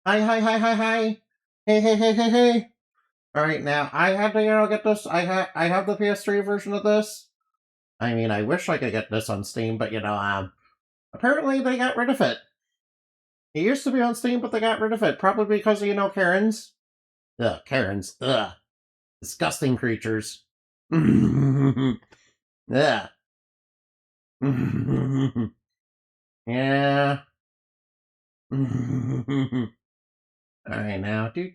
Hi, hi, hi, hi, hi. Hey, hey, hey, hey, hey. All right, now I had to, get this. I have the PS3 version of this. I mean, I wish I could get this on Steam, but apparently they got rid of it. It used to be on Steam, but they got rid of it, probably because of Karens. Ugh, Karens. Ugh, disgusting creatures. Ugh. Yeah. Alright, now, going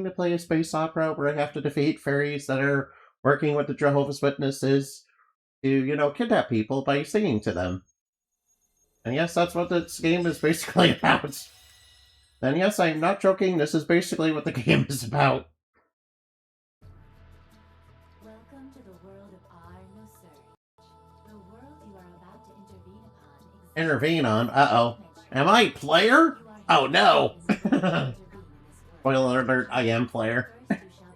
to play a space opera where I have to defeat fairies that are working with the Jehovah's Witnesses to, kidnap people by singing to them. And yes, that's what this game is basically about. And yes, I'm not joking, this is basically what the game is about. Welcome to the world of our Nosurge. The world you are about to intervene upon. Intervene on? Uh-oh. Am I player? Oh no! Spoiler alert, I am player.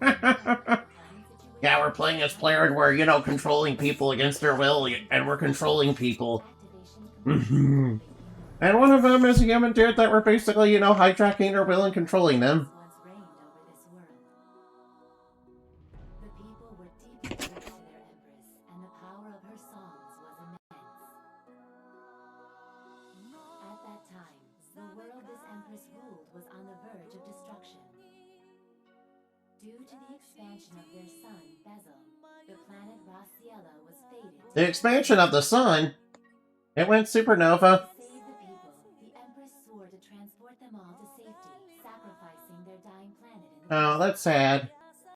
Yeah, we're playing as player and we're, controlling people against their will, and we're controlling people. And one of them is a human dude that we're basically, hijacking their will and controlling them. The people were deeply devoted to their empress, and the power of her songs was immense. At that time, the world this empress ruled was on the verge of destruction. Due to the expansion of their sun, Bezel, the planet Raciela was fated. The expansion of the sun? It went supernova. To save the people, the empress swore to transport them all to safety, sacrificing their dying planet in the Oh, that's sad.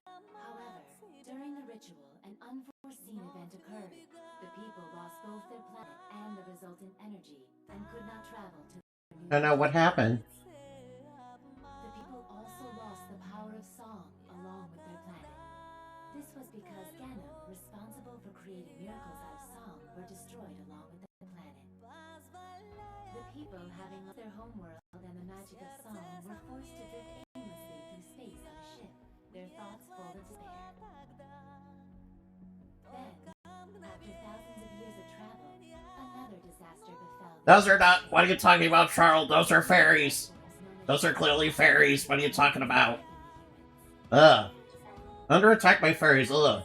However, during the ritual, an unforeseen event occurred. The people lost both their planet and the resultant energy, and could not travel to their new I know what happened. The people also lost the power of song along with their planet. This was because Ganem, responsible for creating miracles out of song, were destroyed along with the planet. The people, having lost their homeworld and the magic of song, were forced to drift aimlessly through space on a ship, their thoughts full of despair. Then, after thousands of years of travel, another disaster befell. Those are not. What are you talking about, Charles? Those are fairies. Those are clearly fairies. What are you talking about? Ugh. Under attack by fairies. Ugh.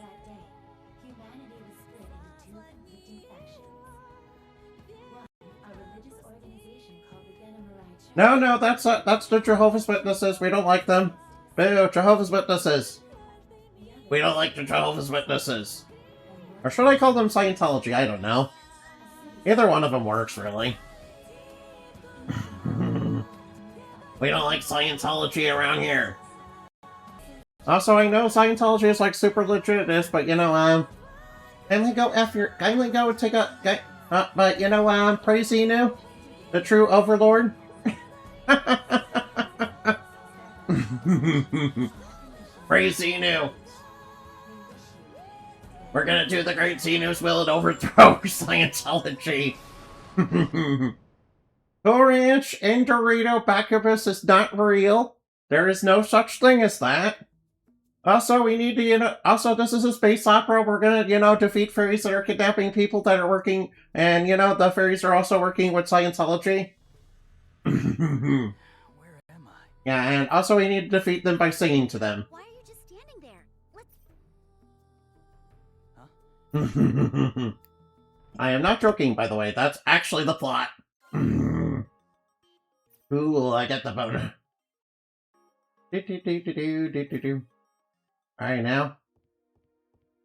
Humanity was split into two conflicting factions. One, a religious organization called the Genemarite Church. No, that's the Jehovah's Witnesses. We don't like them. Boo, Jehovah's Witnesses. We don't like the Jehovah's Witnesses. Or should I call them Scientology? I don't know. Either one of them works, really. We don't like Scientology around here. Also, I know Scientology is like super legit, but kindly go take a, but praise Inu, the true overlord. Praise Inu. We're gonna do the great Xenu's will and overthrow Scientology. Ranch and Dorito Bacchus is not real. There is no such thing as that. Also, we need to, also, this is a space opera. We're gonna, defeat fairies that are kidnapping people that are working, and, the fairies are also working with Scientology. Where am I? Yeah, and also we need to defeat them by singing to them. Why are you just standing there? Huh? I am not joking, by the way. That's actually the plot. Ooh, I get the boner. Alright, now.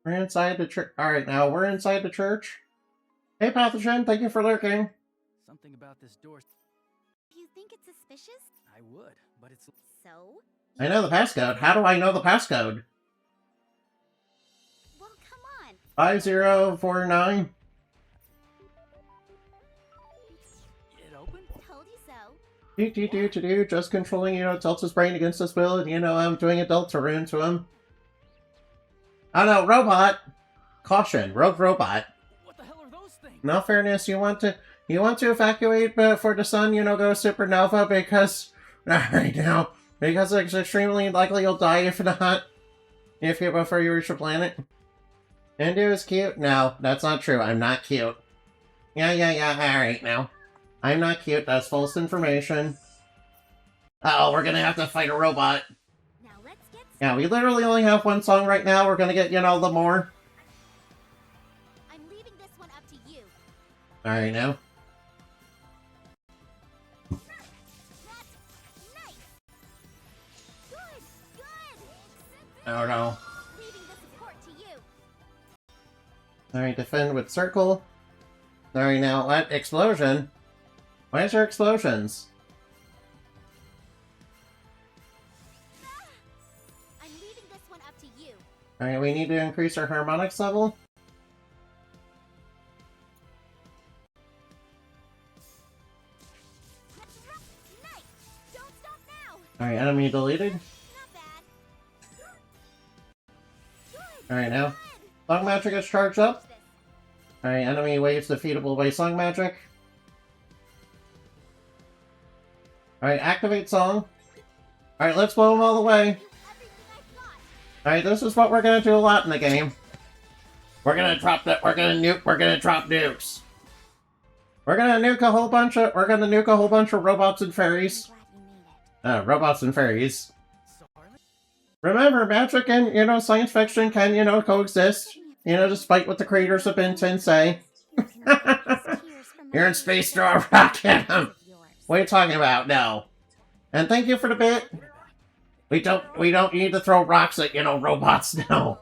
We're inside the church. Alright, now we're inside the church. Hey, Pathogen, thank you for lurking. Something about this door. You think it's suspicious? I would, but it's. So? I know the passcode. How do I know the passcode? Well, come on. 5049. It opened? Told you so. Just controlling, Delta's brain against his will, and, I'm doing a Delta rune to him. Oh no, robot! Caution, rogue robot. What the hell are those things? No fairness, you want to evacuate before the sun, go supernova because right now, because it's extremely likely you'll die if not. Before you reach the planet. Hindu is cute? No, that's not true. I'm not cute. Yeah, alright now. I'm not cute. That's false information. Uh-oh, we're gonna have to fight a robot. Now let's get Yeah, we literally only have one song right now. We're gonna get, you know, the more. I'm leaving this one up to you. Alright, now. That's nice. Good, good. Oh no. Leaving the support to you. Alright, defend with circle. Alright, now, what? Explosion? Why is there explosions? I'm leaving this one up to you. Alright, we need to increase our harmonics level. Nice. Don't stop now. Alright, enemy deleted. Not bad. Good. Alright, now. Good. Song magic is charged up. This. Alright, enemy waves defeatable by song magic. Alright, activate song. Alright, let's blow them all the way. Do everything I've got. Alright, this is what we're gonna do a lot in the game. We're gonna drop that. We're gonna drop nukes. We're gonna nuke a whole bunch of robots and fairies. I'm glad you made it. Robots and fairies. Sorry. Remember, magic and, you know, science fiction can, you know, coexist. You know, despite what the creators of Ben 10 say. You're in space, throw a rock at him. What are you talking about? No. And thank you for the bit. We don't need to throw rocks at, you know, robots now.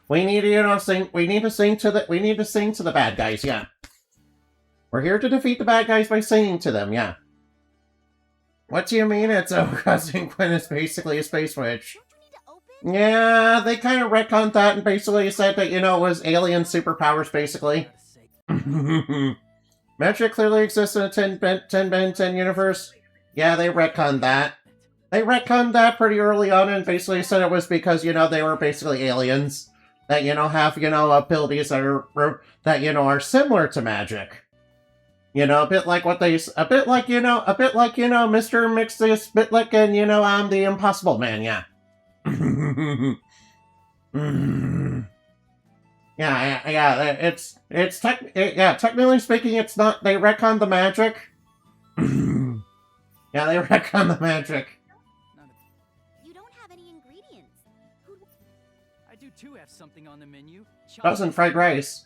We need to, you know, we need to sing to the bad guys, yeah. We're here to defeat the bad guys by singing to them, yeah. What do you mean it's cousin Quinn is basically a space witch? Don't you need to open? Yeah, they kind of retconned that and basically said that, you know, it was alien superpowers, basically. Gotta say, Magic clearly exists in a 10 Ben 10 universe. Yeah, they retconned that. They retconned that pretty early on and basically said it was because, you know, they were basically aliens. That, you know, have, you know, abilities that are, you know, are similar to magic. You know, a bit like, you know, Mr. Mixus, bit like, and, you know, the Impossible Man, yeah. Yeah, technically speaking, it's not, they retconned the magic. Yeah, they retconned the magic. none of- You don't have any ingredients. Who'd I do too have something on the menu. Doesn't fried rice.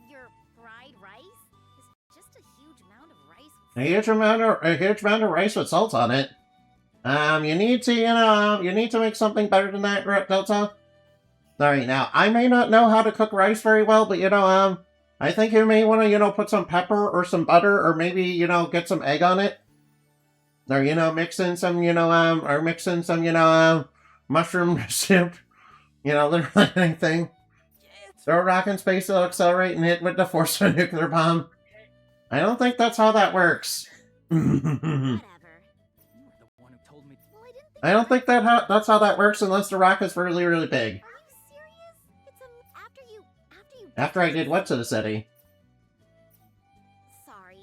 your fried rice? Is just a huge amount of rice. With A huge amount of rice with salt on it. You need to, you know, you need to make something better than that, Delta. Sorry, now, I may not know how to cook rice very well, but, you know, I think you may want to, you know, put some pepper or some butter or maybe, you know, get some egg on it. Or, you know, mix in some, you know, mushroom soup. You know, literally anything. Throw a rock in space, it'll accelerate and hit with the force of a nuclear bomb. I don't think that's how that works. whatever. You were the one who told me. Well, I didn't think. I don't think that's how that works unless the rock is really, really big. Are you serious? It's after you. After I did what to the city? Sorry.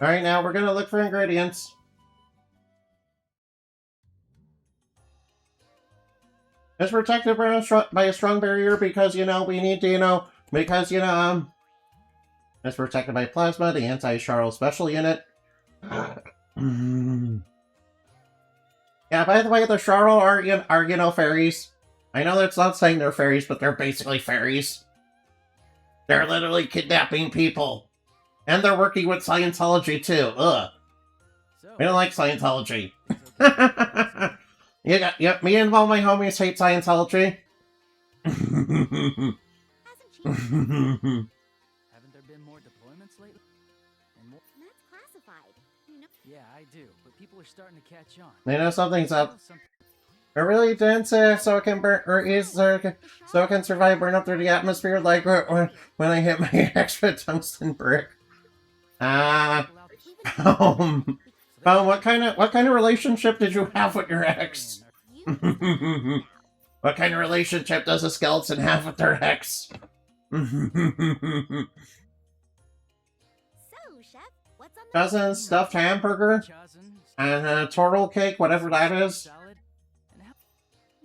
Alright, now we're gonna look for ingredients. It's protected by a strong barrier because, you know, we need to, you know, because, you know, it's protected by plasma, the anti-Charles special unit. Yeah, by the way, the Charles are, you know, fairies. I know that's not saying they're fairies, but they're basically fairies. They're literally kidnapping people. And they're working with Scientology, too. Ugh. So, We don't like Scientology. it's okay. Yep, me and all my homies hate Scientology. Hasn't changed. Haven't there been more deployments lately? And more? That's classified. You know. Yeah, I do. But people are starting to catch on. They know something's You know, up. some- It really dense, so it can burn, so it can survive burn up through the atmosphere like when I hit my extra tungsten brick. people out- What kind of relationship did you have with your ex? You. What kind of relationship does a skeleton have with their ex? So, chef, what's on the Cousin stuffed hamburger Chazen, and a turtle cake, whatever that is. salad, and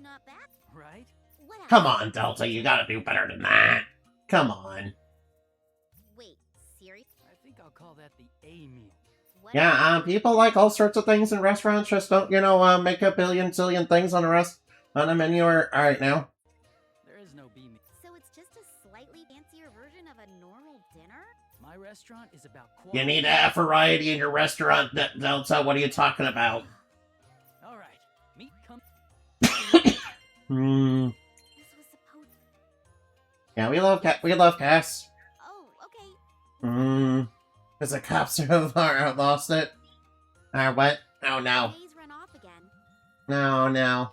Not bad. right? What Come else? on, Delta, you gotta do better than that. Come on. Wait, serious? I think I'll call that the A meal. Yeah, people like all sorts of things in restaurants. Just don't, make a billion zillion things on a menu. Or all right now. There is no B meal. So it's just a slightly fancier version of a normal dinner? My restaurant is about quality. You need to have variety in your restaurant, Delta. What are you talking about? All right, meat come. Hmm. This was supposed. Yeah, we love Cass. Oh, okay. Hmm. Because the cops have lost it. What? Oh no. Days run off again. No.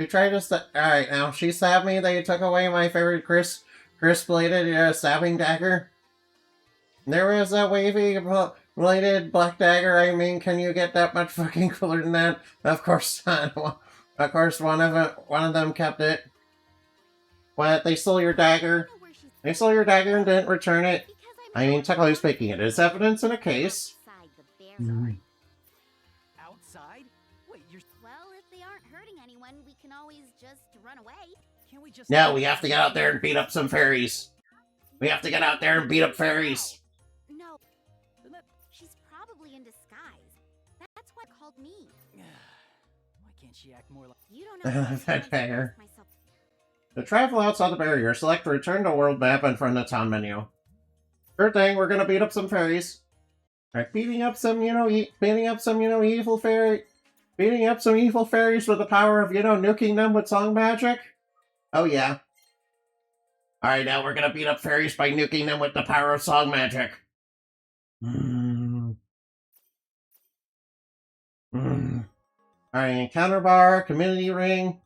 She tried to Alright, now she stabbed me. They took away my favorite crisp-bladed stabbing dagger. There was a wavy bladed black dagger. I mean, can you get that much fucking cooler than that? Of course not. Of course, one of them kept it. What? They stole your dagger? I don't know where she's They stole your dagger and didn't return it? because I mean, technically speaking, it is evidence in a case. outside the bears Mm. are. Outside? Wait, you're. Well, if they aren't hurting anyone, we can always just run away. Can't we just? No, we have to get out there and beat up some fairies. We have to get out there and beat up fairies. No, Then that- she's probably in disguise. That's what called me. Why can't she act more like? You don't know. how That to dagger. myself. To travel outside the barrier, select Return to World Map and from the town menu. Sure thing, we're gonna beat up some fairies. Like beating up some evil fairy, beating up some evil fairies with the power of, nuking them with song magic. Oh yeah. Alright, now we're gonna beat up fairies by nuking them with the power of song magic. Alright, encounter bar, community ring.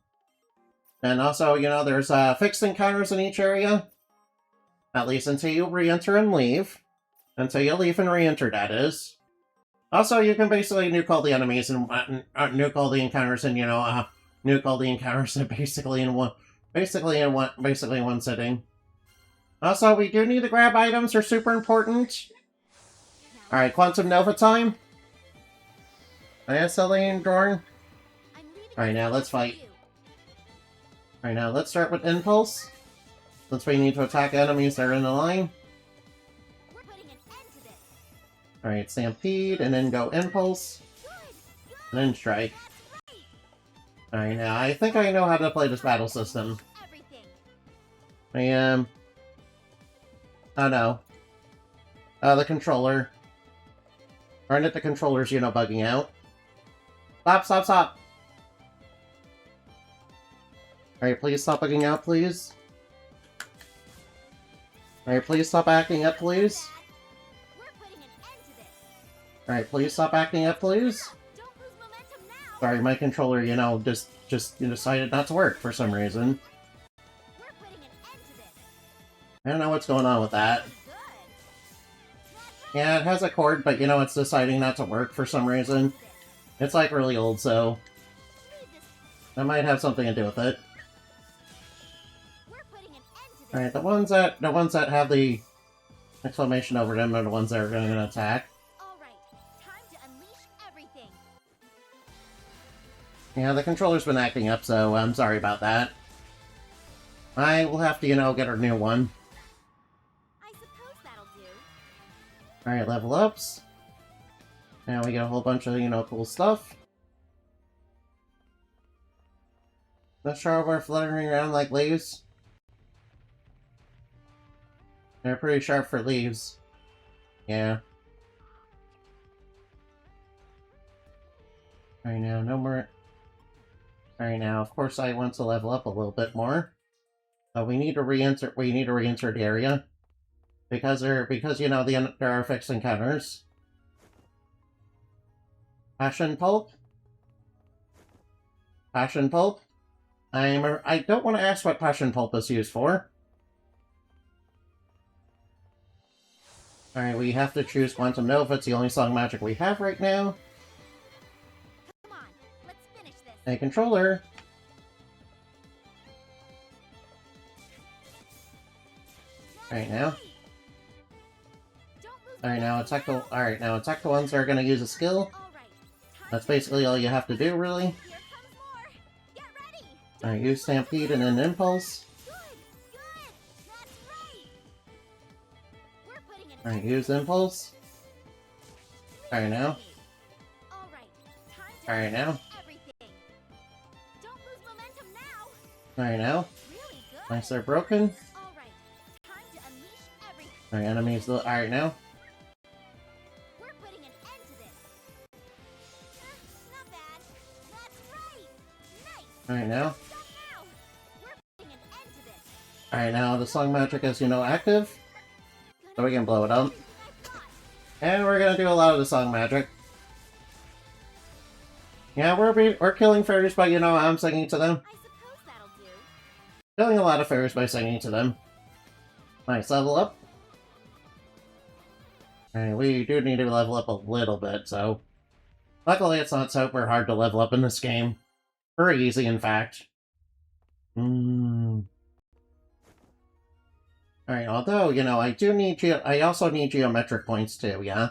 And also, there's fixed encounters in each area. At least until you re-enter and leave. Until you leave and re-enter, that is. Also, you can basically nuke all the enemies and nuke all the encounters and, nuke all the encounters basically in one sitting. Also, we do need to grab items. They're super important. Alright, Quantum Nova time. Celine, Dorn. I'm leaving Alright, now this let's for fight. you. Alright, now let's start with Impulse. Since we need to attack enemies that are in the line. We're putting an end to this. Alright, Stampede, and then go Impulse, Good. and then Strike. That's right. Alright, now I think I know how to play this battle system. Everything. Oh no. The controller. Aren't it the controllers, bugging out? Stop! Alright, please stop bugging out, please. Alright, please stop acting up, please. We're putting an end to this. Alright, please stop acting up, please. Don't lose momentum now. Sorry, my controller, just decided not to work for some reason. We're putting an end to this. I don't know what's going on with that. Good. Yeah, it has a cord, but it's deciding not to work for some reason. It's like really old, so Leave this. that might have something to do with it. We're putting an end to this. Alright, the ones that have the exclamation over them are the ones that are going to attack. All right. Time to unleash everything. Yeah, the controller's been acting up, so I'm sorry about that. I will have to, get a new one. I suppose that'll do. Alright, level ups. Now we get a whole bunch of, cool stuff. Not sure we're fluttering around like leaves. They're pretty sharp for leaves. Yeah. Alright, now, no more. Alright, now, of course I want to level up a little bit more. We need to re-enter the area. Because there are fixed encounters. Passion Pulp? Passion Pulp? I don't want to ask what Passion Pulp is used for. Alright, we have to choose Quantum Nova. It's the only song magic we have right now. Come on. Let's finish this. A controller. Alright, now. Don't lose Alright, now attack the momentum attack the ones that are gonna use a skill. All right. Time That's to basically all you have to do, really. Here comes more. Get ready. Alright, use Stampede and then Impulse. Good. That's right. We're putting an Alright, end use Impulse. to Alright now. All right, time to Alright now. everything. Don't lose momentum now. Alright now. Really good. Nice, they're broken. All right, time to unleash everything. Alright, enemies. Alright now. We're putting an end to this. Not bad. That's right. Nice. Alright now. Stop now. We're putting an end to this. Alright now, the song magic is, active. So we can blow it up. And we're gonna do a lot of the song magic. Yeah, we're killing fairies by, I'm singing to them. I suppose that'll do. Killing a lot of fairies by singing to them. Nice, level up. Alright, we do need to level up a little bit, so... Luckily it's not super hard to level up in this game. Very easy, in fact. Alright, although, I also need geometric points too, yeah?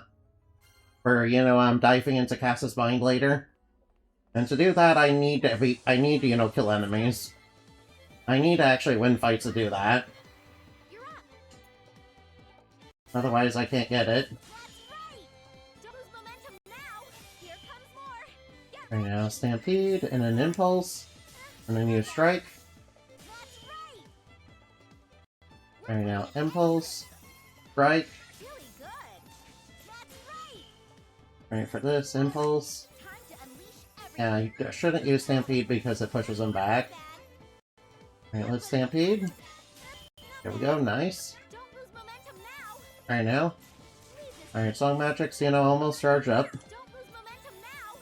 For, diving into Cass's mind later. And to do that, I need to, kill enemies. I need to actually win fights to do that. You're up. Otherwise, I can't get it. That's right. Don't lose momentum now. Here comes more. Get Right now, Stampede, and an Impulse, and then you Strike. That's right. Right now, Impulse, Strike. Really good. That's right. Right for this, Impulse. Time to unleash everything. Yeah, you shouldn't use Stampede because it pushes them back. Alright, let's Stampede. There we go, nice. Don't lose momentum now. Alright now. Leave this. Alright, Song Magic's, almost charged up. Don't lose momentum now.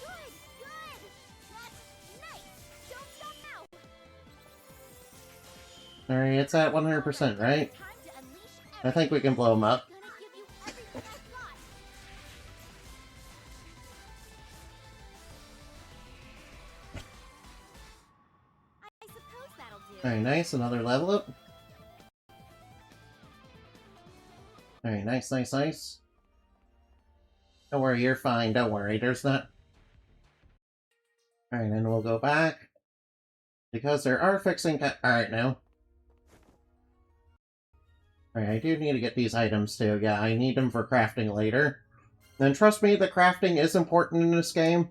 Good. That's nice. Don't stop now. Alright, it's at 100%, right? Time to unleash I think we can blow them up. Gonna give you everything I've got. I suppose that'll do. Alright, nice, another level up. Alright, nice, nice, nice. Don't worry, you're fine, don't worry, there's not... Alright, then we'll go back. Because there are fixing Alright, now. Alright, I do need to get these items too, yeah, I need them for crafting later. And trust me, the crafting is important in this game.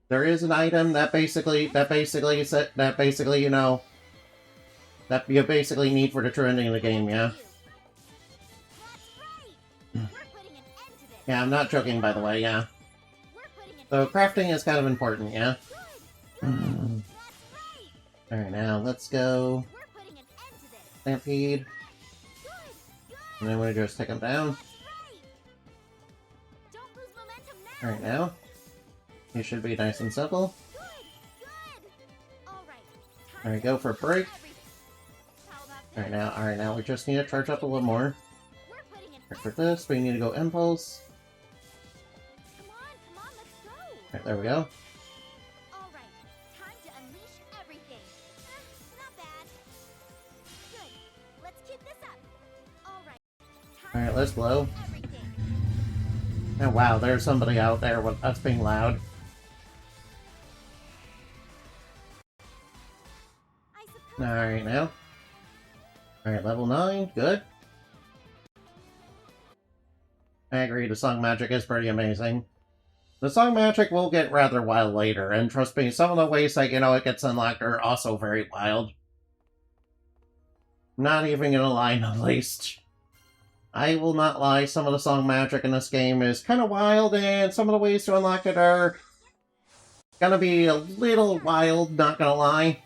There is an item that basically, that you basically need for the true ending of the game, yeah? Yeah, I'm not joking, by the way, yeah. So, crafting is kind of important, yeah? Alright, now, let's go... Stampede. And then we just take them down. Alright, now. You should be nice and simple. Alright, go for a break. Alright, now, we just need to charge up a little more. For this, we need to go Impulse. Come on, let's go. Alright, there we go. Alright, time to unleash everything. Not bad. Good. Let's keep this up. Alright. Alright, let's blow. Everything. Oh wow, there's somebody out there with us being loud. I suppose. Alright, now. Alright, level 9, good. I agree, the song magic is pretty amazing. The song magic will get rather wild later, and trust me, some of the ways that, it gets unlocked are also very wild. Not even gonna lie, no least. I will not lie, some of the song magic in this game is kind of wild, and some of the ways to unlock it are gonna be a little wild, not gonna lie.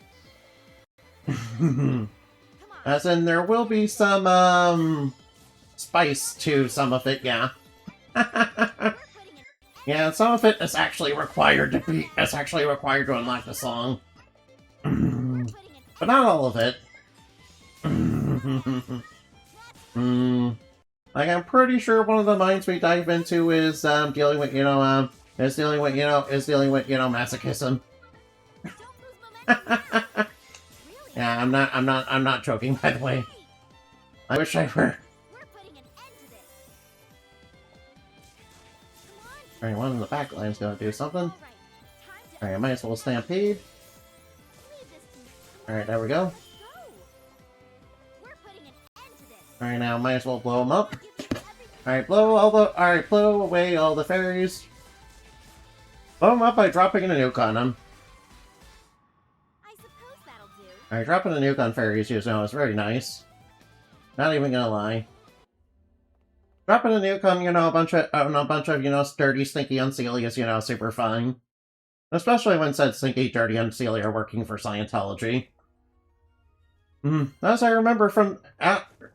As in, there will be some, spice to some of it, yeah. Yeah, some of it is actually required to unlock the song. But not all of it. Like, I'm pretty sure one of the mines we dive into is, dealing with, masochism. Yeah, I'm not joking, by the way. I wish I were. Alright, one in the back line's gonna do something. Alright, I might as well Stampede. Alright, there we go. Alright, now I might as well blow them up. Alright, blow away all the fairies. Blow them up by dropping a nuke on them. I suppose that'll do. Alright, dropping a nuke on fairies just now is very nice. Not even gonna lie. Dropping a nuke on, a bunch of, dirty, stinky Unseelie is, super fun. Especially when said stinky, dirty Unseelie are working for Scientology. As I remember from,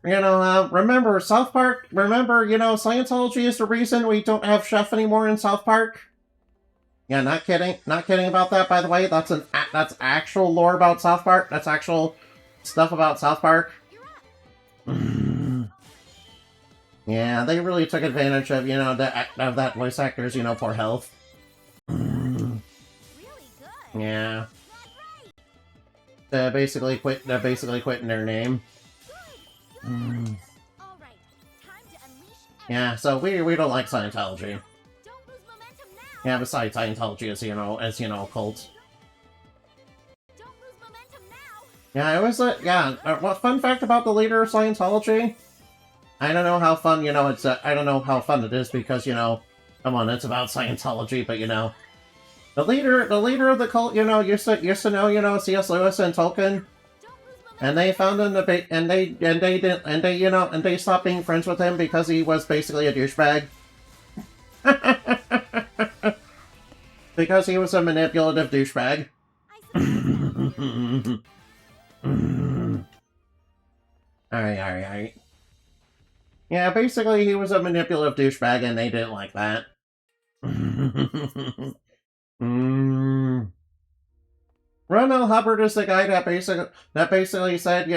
remember South Park? Remember, Scientology is the reason we don't have Chef anymore in South Park? Yeah, not kidding. Not kidding about that, by the way. That's actual lore about South Park. That's actual stuff about South Park. Yeah, they really took advantage of, of that voice actor's, poor health. Really good. Yeah. They're basically quitting their name. All right, time to unleash Yeah, so we don't like Scientology. Don't lose momentum now. Yeah, besides Scientology is, a cult. Don't lose momentum now. Yeah, it was what fun fact about the leader of Scientology? I don't know how fun, I don't know how fun it is because, come on, it's about Scientology, but, the leader of the cult, used to know, C.S. Lewis and Tolkien, and they found him and they stopped being friends with him because he was basically a douchebag. Because he was a manipulative douchebag. Alright. Yeah, basically he was a manipulative douchebag and they didn't like that. Ron L. Hubbard is the guy that basically said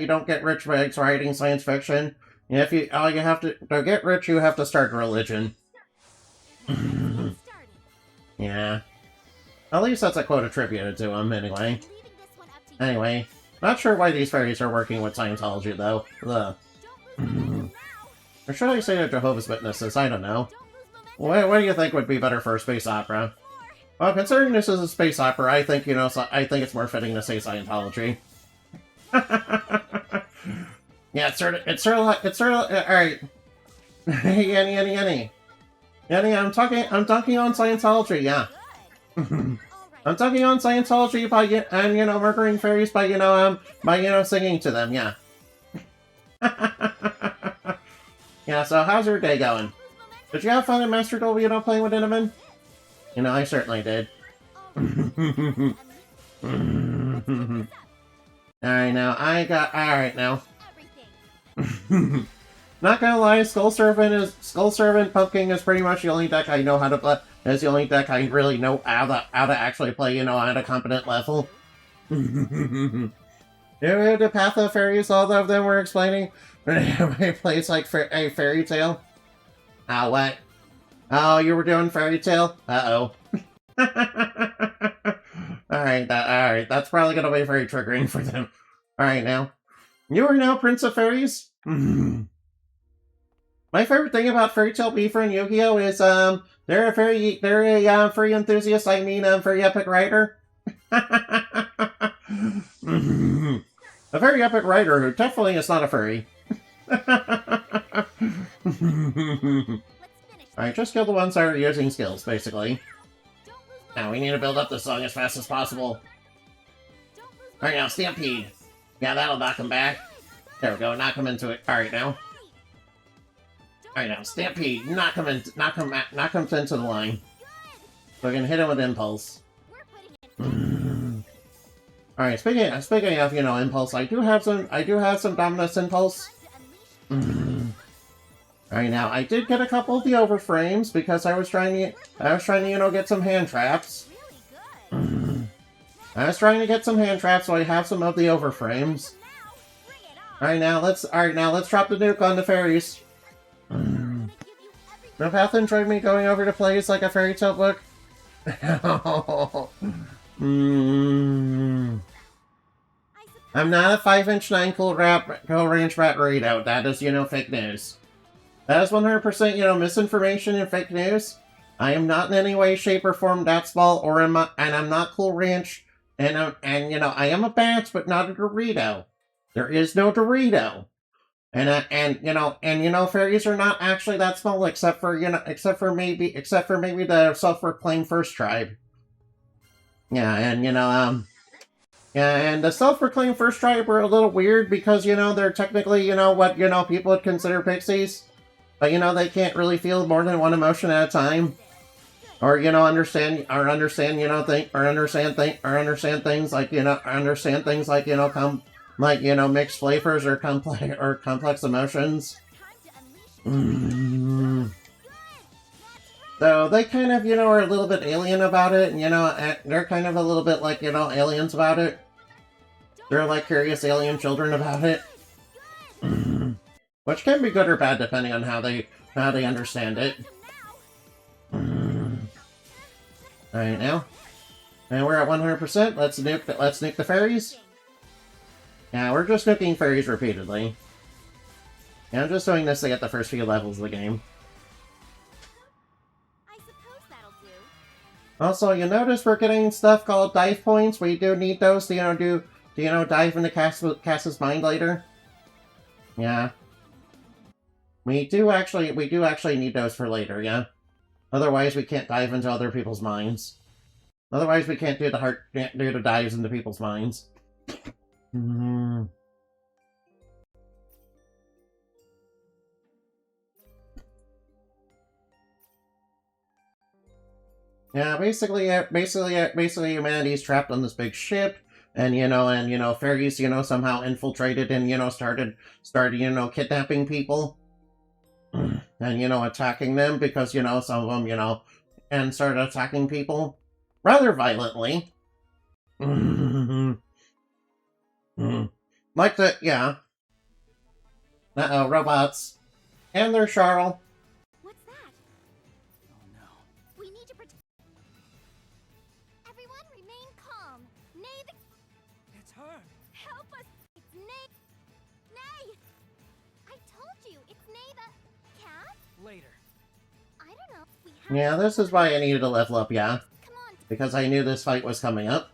you don't get rich by writing science fiction. If you to get rich, you have to start a religion. Yeah. At least that's a quote attributed to him, anyway. Anyway, not sure why these fairies are working with Scientology, though. Ugh. Or should I say they're Jehovah's Witnesses? I don't know. What do you think would be better for a space opera? Well, considering this is a space opera, I think, I think it's more fitting to say Scientology. Yeah, it's sort of, alright. Hey, Yenny. Yenny, I'm talking on Scientology, yeah. I'm talking on Scientology and, murdering fairies by, singing to them, yeah. Yeah, so how's your day going? Did you have fun in Master Duel, playing with Inaman? I certainly did. Alright now. Not gonna lie, Skull Servant Pumpkin is pretty much the only deck I know how to play. It's the only deck I really know how to actually play, at a competent level. The Patho Fairies, all of them were explaining everybody plays like a fairy tale. Ah, what? Oh, you were doing fairy tale? Uh-oh. Alright, that's probably gonna be very triggering for them. Alright, now. You are now Prince of Fairies? My favorite thing about Fairy Tail Beaver and Yu-Gi-Oh! Is, they're a furry enthusiast, furry epic writer. A very epic writer who definitely is not a furry. Alright, just kill the ones that are using skills, basically. Now, we need to build up the song as fast as possible. Alright, now, Stampede. Yeah, that'll knock him back. There we go, knock him into it. Alright, now. Alright, now, Stampede. Knock him into the line. We're gonna hit him with Impulse. Alright, speaking of, Impulse, I do have some Dominus Impulse. Alright, now, I did get a couple of the overframes because I was trying to, get some hand traps. I was trying to get some hand traps, so I have some of the overframes. Alright, now, let's drop the nuke on the fairies. The path enjoyed me going over to plays like a fairy tale book. I'm not a 5'9" cool range rat readout. That is, fake news. That is 100%, misinformation and fake news. I am not in any way, shape, or form that small, and I'm not Cool Ranch, and I am a bat, but not a Dorito. There is no Dorito. Fairies are not actually that small, except for maybe the self-proclaimed first tribe. Yeah, and the self-proclaimed first tribe are a little weird because they're technically what people would consider pixies, but they can't really feel more than one emotion at a time, or understand things like mixed flavors or complex emotions. So they kind of, are a little bit alien about it, and, they're kind of a little bit like, aliens about it. They're like curious alien children about it. Which can be good or bad depending on how they understand it. Alright now. And we're at 100%. Let's nuke the fairies. Yeah, we're just nuking fairies repeatedly. Yeah, I'm just doing this to get the first few levels of the game. Also, you notice we're getting stuff called dive points. We do need those to, dive into Cass's mind later. Yeah. We do actually need those for later, yeah. Otherwise, we can't dive into other people's minds. Otherwise, we can't do the dives into people's minds. Yeah, basically, humanity's trapped on this big ship, and fairies, somehow infiltrated and started, kidnapping people, and attacking them because some of them, and started attacking people rather violently. Like the robots, and they're Charles. What's that? Oh no. We need to protect. Everyone, remain calm. Nay, It's her. help us. It's Nay. Nay. I told you, it's Nay the cat. Later. I don't know. We have. Yeah, this is why I needed to level up. Yeah, Come on. because I knew this fight was coming up.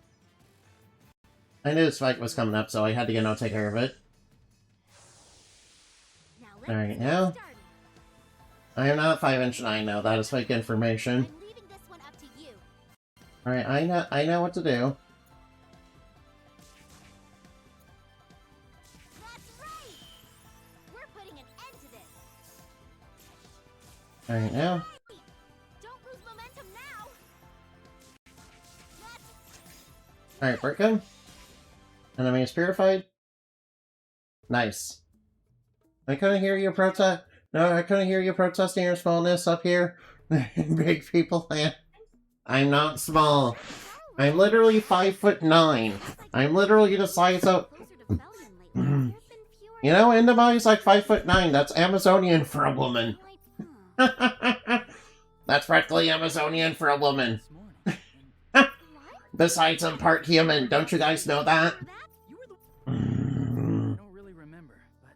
So I had to, take care of it. Now let's Alright, get now. started. I am not 5'9" though, that is fake information. I'm leaving this one up to you. Alright, I know what to do. That's right. We're putting an end to this. Alright, now. Don't lose momentum now. Let's. Alright, break him. Enemy is purified. Nice. I couldn't hear you protest. No, I couldn't hear you protesting your smallness up here. Big people land. I'm not small. I'm literally 5'9". I'm literally the size of. Indabody's like 5'9". That's Amazonian for a woman. That's practically Amazonian for a woman. This morning. Besides, I'm part human. Don't you guys know that? You were the. I don't really remember, but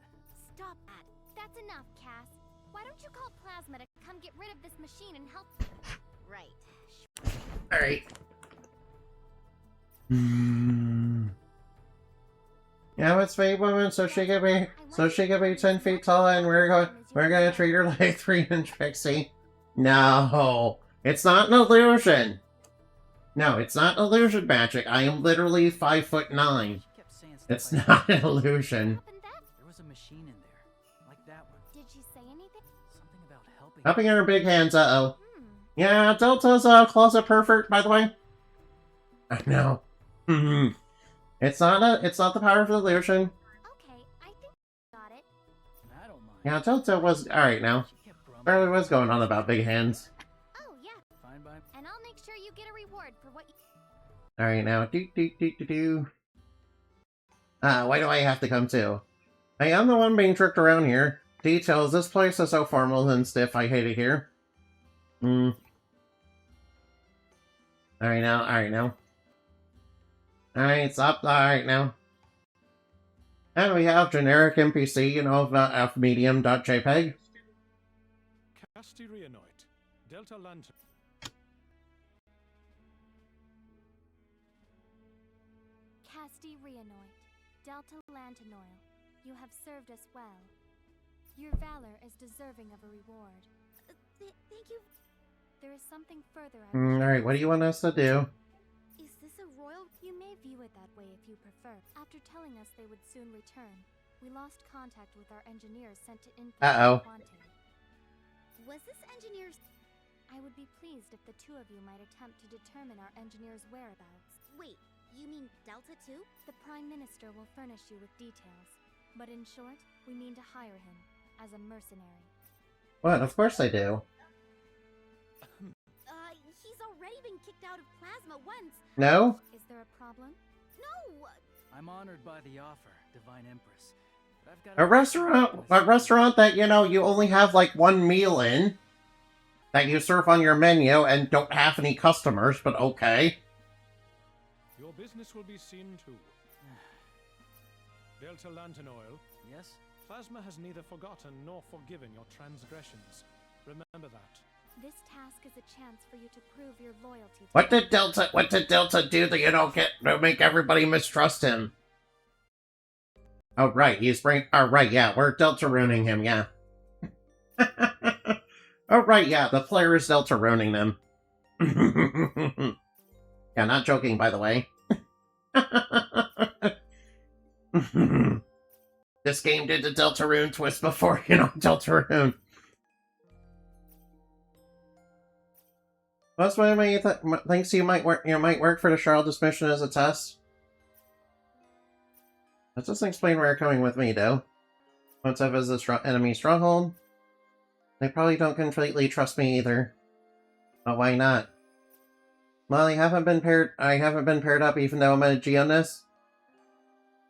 Stop that. That's enough, Cass. Why don't you call Plasma to come get rid of this machine and help? Right. Alright. Yeah, it's Fate Woman, so she could be 10 feet tall, and we're gonna treat her like 3-inch pixie. No, it's not an illusion. No, it's not illusion magic. I am literally 5'9". she kept saying stuff It's like, not an illusion. Happened that? there was a machine in there, like that one. Did she say anything? Something about helping. Helping her big hands, uh-oh. Hmm. Yeah, Delta's closet pervert, by the way. I know. It's not the power of illusion. Okay, I think got it. I don't mind. Yeah, Delta was alright now. She kept grumbling. Barely was going on about big hands. Oh yeah, Fine by. and I'll make sure you get a reward for what you. Alright now. Why do I have to come too? I am the one being tricked around here. Details, this place is so formal and stiff, I hate it here. Alright now. Alright, stop. Alright now. And we have generic NPC, of medium.jpg. Castirionoid, Delta Lantern. Casti Rionoid, Delta Lantanoil, you have served us well. Your valor is deserving of a reward. Thank you. There is something further I wish to Alright, what do you want us to do? Is this a royal? You may view it that way if you prefer. After telling us they would soon return, we lost contact with our engineers sent to Uh-oh. Quante. Was this engineer's? I would be pleased if the two of you might attempt to determine our engineer's whereabouts. Wait, you mean Delta 2? The Prime Minister will furnish you with details. But in short, we mean to hire him as a mercenary. What? Of course I do. He's already been kicked out of Plasma once. No? Is there a problem? No! I'm honored by the offer, Divine Empress. But I've got A restaurant that, you know, you only have like one meal in, that you serve on your menu and don't have any customers, but okay. Your business will be seen to. Delta Lantern Oil, Yes? Plasma has neither forgotten nor forgiven your transgressions. Remember that. This task is a chance for you to prove your loyalty to What did Delta do that you don't get to make everybody mistrust him? Oh right, yeah, we're Delta ruining him, yeah. Oh right, yeah, the player is Delta ruining them. Yeah, not joking, by the way. This game did the Deltarune twist before, you know, Deltarune. That's why thinks you might work for the Charlotte's mission as a test. That doesn't explain where you're coming with me, though. Once I visit the enemy stronghold, they probably don't completely trust me either. But why not? Well, I haven't been paired up even though I'm a Geonist.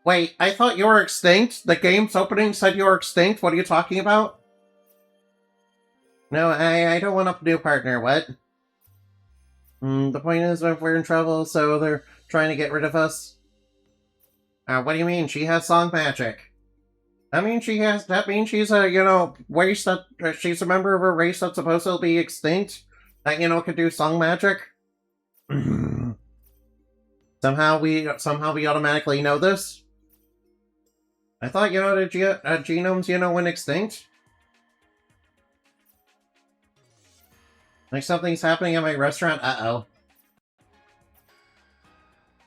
Wait, I thought you were extinct? The game's opening said you were extinct? What are you talking about? No, I don't want a new partner, what? The point is, if we're in trouble, so they're trying to get rid of us. What do you mean? She has song magic. That means she's a, you know, race that, she's a member of a race that's supposed to be extinct? That, you know, could do song magic? Somehow we automatically know this? I thought, you know, the genomes, you know, went extinct? Like something's happening at my restaurant? Uh-oh.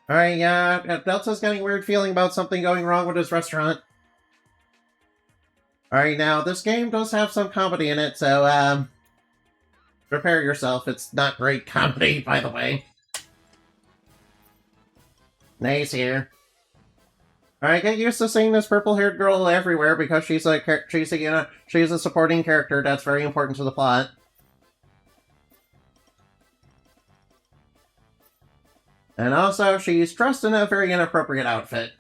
Alright, yeah, Delta's getting a weird feeling about something going wrong with his restaurant. Alright, now, this game does have some comedy in it, so, prepare yourself. It's not great comedy, by the way. Nice here. Alright, get used to seeing this purple-haired girl everywhere because she's a supporting character that's very important to the plot. And also, she's dressed in a very inappropriate outfit.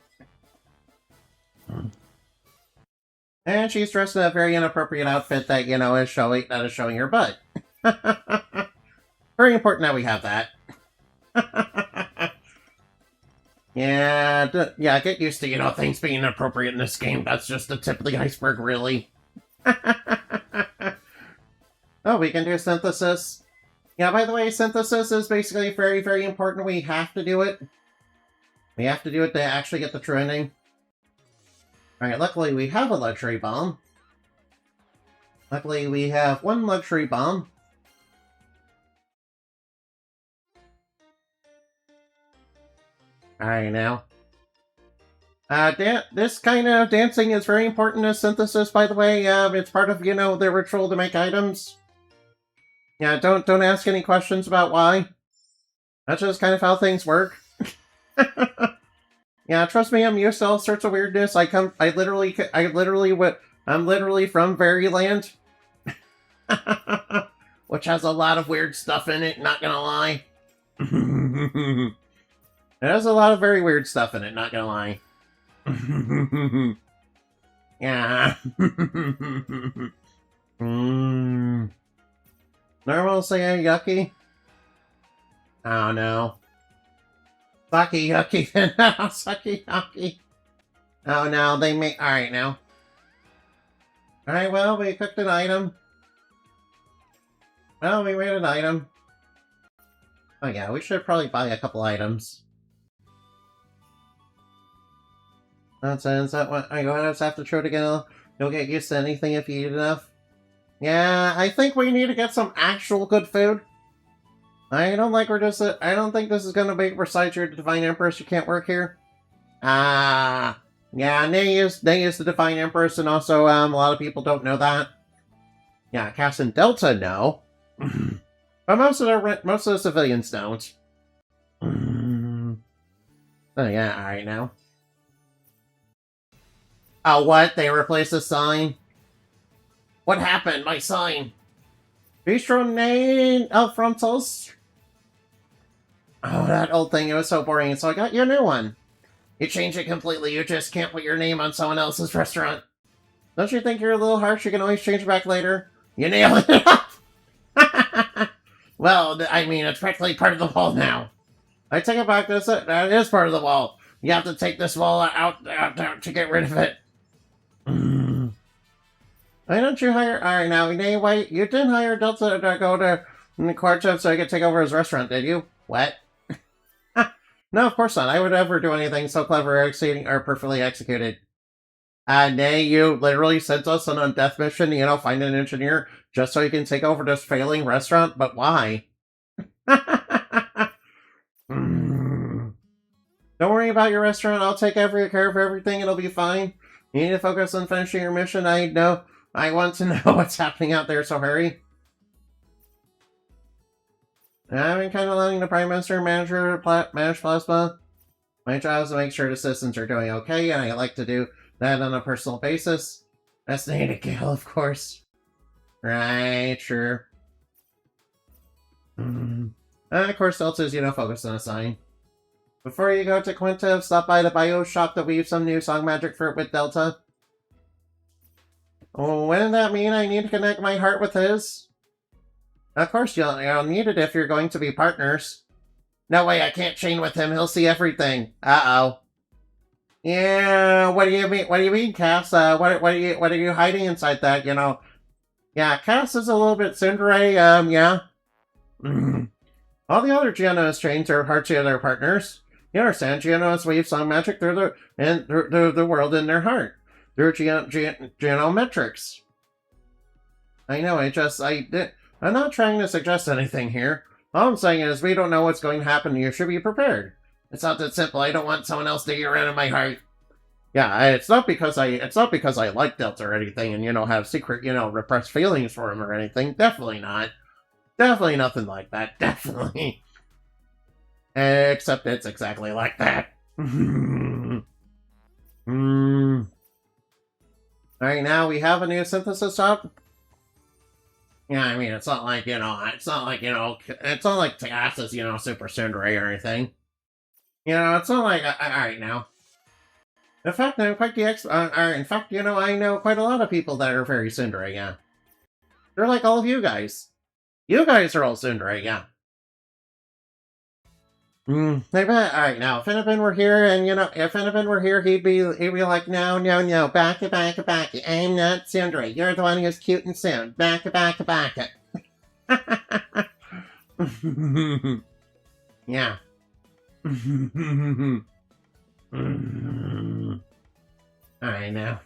And she's dressed in a very inappropriate outfit that, you know, is showing her butt. Very important that we have that. Yeah, get used to, you know, things being inappropriate in this game. That's just the tip of the iceberg, really. Oh, we can do synthesis. Yeah, by the way, synthesis is basically very, very important. We have to do it. We have to do it to actually get the true ending. Alright, luckily we have a luxury bomb. Luckily we have one luxury bomb. Alright, now. This kind of dancing is very important to synthesis, by the way. It's part of, you know, the ritual to make items. Yeah, don't ask any questions about why. That's just kind of how things work. Yeah, trust me, I'm used to all sorts of weirdness. I'm literally from Fairyland. Which has a lot of weird stuff in it, not gonna lie. It has a lot of very weird stuff in it, not gonna lie. Yeah. Normal say yucky? Oh no. Sucky yucky then. Sucky yucky. Oh no, they made. Alright now. Alright, well, we cooked an item. Well, we made an item. Oh yeah, we should probably buy a couple items. Nonsense, that one. I go, let's have to try to You'll get used to anything if you eat enough. Yeah, I think we need to get some actual good food. I don't think this is gonna be besides your Divine Empress. You can't work here. Yeah, they use the Divine Empress, and also a lot of people don't know that. Yeah, Cass and Delta know, but most of the civilians don't. Oh yeah, all right now. Oh, what? They replaced the sign? What happened? My sign? Bistro name of frontals? Oh, that old thing. It was so boring, so I got you a new one. You changed it completely. You just can't put your name on someone else's restaurant. Don't you think you're a little harsh? You can always change it back later. You nailed it. Well, I mean, it's practically part of the wall now. I take it back. That is part of the wall. You have to take this wall out to get rid of it. Why don't you hire... Alright, now, wait, you didn't hire Delta to go to the courtship so I could take over his restaurant, did you? What? No, of course not. I would never do anything so clever or exceeding or perfectly executed. Nay, you literally sent us on a death mission, find an engineer just so you can take over this failing restaurant, but why? Don't worry about your restaurant. I'll take care of everything. It'll be fine. You need to focus on finishing your mission. I want to know what's happening out there, so hurry. I've been kind of letting the Prime Minister manage Plasma. My job is to make sure the citizens are doing okay, and I like to do that on a personal basis. That's Native Gale, of course. Right, sure. Of course, Delta's, focused on a sign. Before you go to Quinta, stop by the bio shop to weave some new song magic for it with Delta. Oh, wouldn't that mean I need to connect my heart with his? Of course you'll need it if you're going to be partners. No way, I can't chain with him. He'll see everything. Uh-oh. Yeah, what do you mean, Cass? What are you hiding inside that, Yeah, Cass is a little bit tsundere, yeah. All the other Geonos chains their hearts to their partners. You understand, Geonos weave song magic through the world in their heart. Through geometrics. I know, I'm not trying to suggest anything here. All I'm saying is we don't know what's going to happen. You should be prepared. It's not that simple. I don't want someone else digging around in my heart. Yeah, it's not because I like Delta or anything and, have secret, repressed feelings for him or anything. Definitely not. Definitely nothing like that. Definitely. Except it's exactly like that. Alright, now we have a new synthesis shop. Yeah, I mean, it's not like Cass is, super tsundere or anything. It's not like, alright now. In fact, I'm quite the in fact, I know quite a lot of people that are very tsundere, yeah. They're like all of you guys. You guys are all tsundere, yeah. Alright, now, if Finnegan were here, and, if Finnegan were here, he'd be like, no, back it. I'm not tsundere. You're the one who's cute and soon. Back it. Yeah. Alright, now.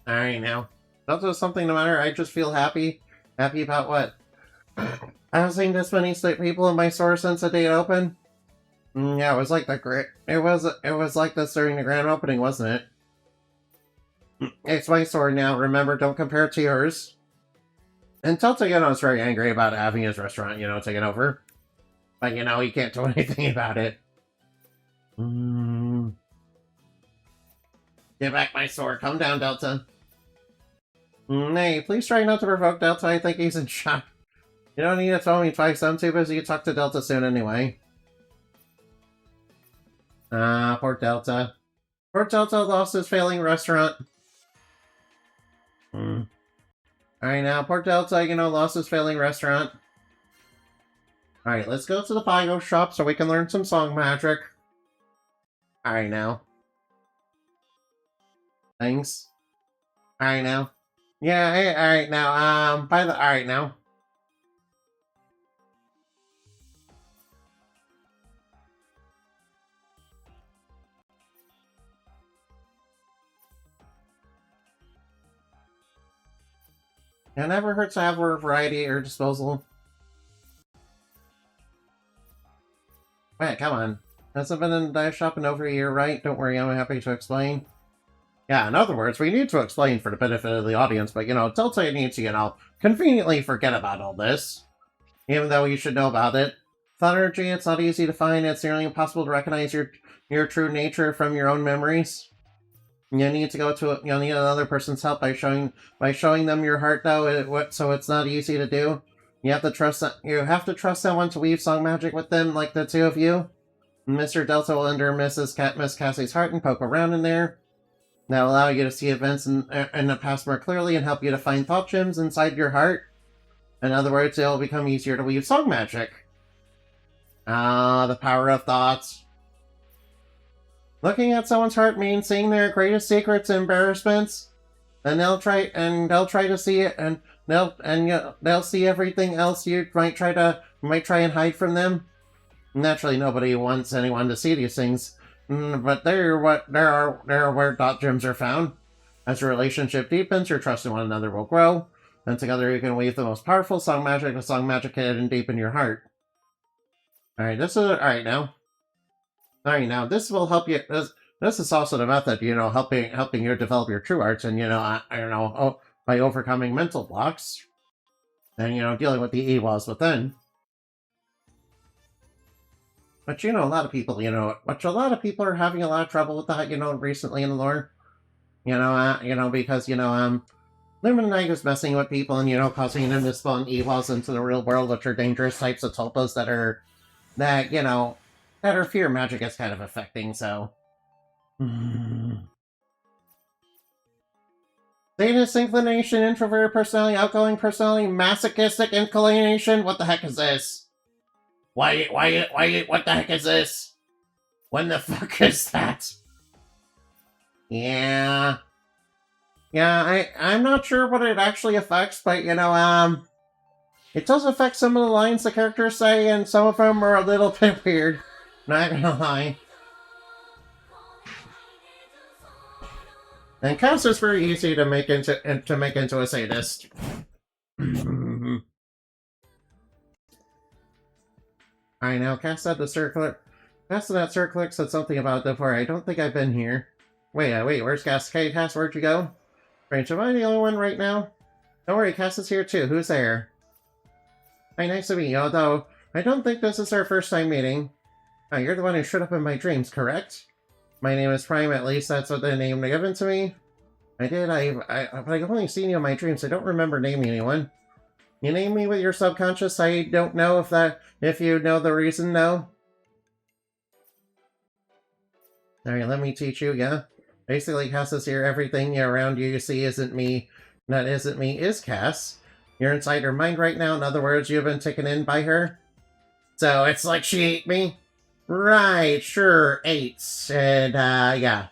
Alright, now. That's just something no matter. I just feel happy. Happy about what? I haven't seen this many people in my store since the day it opened. Yeah, it was like it was like this during the grand opening, wasn't it? It's my store now. Remember, don't compare it to yours. And Delta, is very angry about having his restaurant, taken over. But, he can't do anything about it. Get back my sword. Calm down, Delta. Hey, please try not to provoke Delta. I think he's in shock. You don't need to tell me twice. I'm too busy to talk to Delta soon anyway. Poor Delta. Poor Delta lost his failing restaurant. Alright, now, poor Delta, lost his failing restaurant. Alright, let's go to the Pygo shop so we can learn some song magic. Alright, now. Thanks. Alright, now. Yeah, hey, alright, now, alright, now. It never hurts to have a variety at your disposal. Wait, come on. Hasn't been in the dive shop in over a year, right? Don't worry, I'm happy to explain. Yeah, in other words, we need to explain for the benefit of the audience, but, Telltale needs to, conveniently forget about all this. Even though you should know about it. Thought energy, it's not easy to find, it's nearly impossible to recognize your true nature from your own memories. You'll need another person's help by showing them your heart, though, so it's not easy to do. You have to trust someone to weave song magic with them, like the two of you. Mr. Delta will enter Miss Cassie's heart and poke around in there. That'll allow you to see events in the past more clearly and help you to find thought gems inside your heart. In other words, it'll become easier to weave song magic. Ah, the power of thoughts. Looking at someone's heart means seeing their greatest secrets and embarrassments. And they'll try to see it, and they'll see everything else you might try and hide from them. Naturally, nobody wants anyone to see these things, but they're where thought gems are found. As your relationship deepens, your trust in one another will grow, and together you can weave the most powerful song magic hidden deep in your heart. Alright, now this will help you. This is also the method, helping you develop your true arts, and by overcoming mental blocks, and dealing with the evils within. But a lot of people, are having a lot of trouble with that, recently in the lore. Because Luminite is messing with people and causing them to spawn evils into the real world, which are dangerous types of tulpas that are fear magic is kind of affecting, so... Sadist inclination, introverted personality, outgoing personality, masochistic inclination? What the heck is this? Why, what the heck is this? When the fuck is that? Yeah, I'm not sure what it actually affects, but, it does affect some of the lines the characters say, and some of them are a little bit weird. Not gonna lie. And Cass is very easy to make into a sadist. I know, Cass said that Circlic said something about it before. I don't think I've been here. Wait, where's Cass? Hey, Cass, where'd you go? Range, am I the only one right now? Don't worry, Cass is here too. Who's there? Hi, nice to meet you, although I don't think this is our first time meeting. Oh, you're the one who showed up in my dreams, correct? My name is Prime, at least that's what the name given to me. I've only seen you in my dreams, I don't remember naming anyone. You name me with your subconscious, I don't know if you know the reason, though. Alright, let me teach you, yeah? Basically, Cass is here, everything around you see isn't me. That isn't me, is Cass. You're inside her mind right now, in other words, you've been taken in by her. So, it's like she ate me? Right, sure, ate. And, yeah.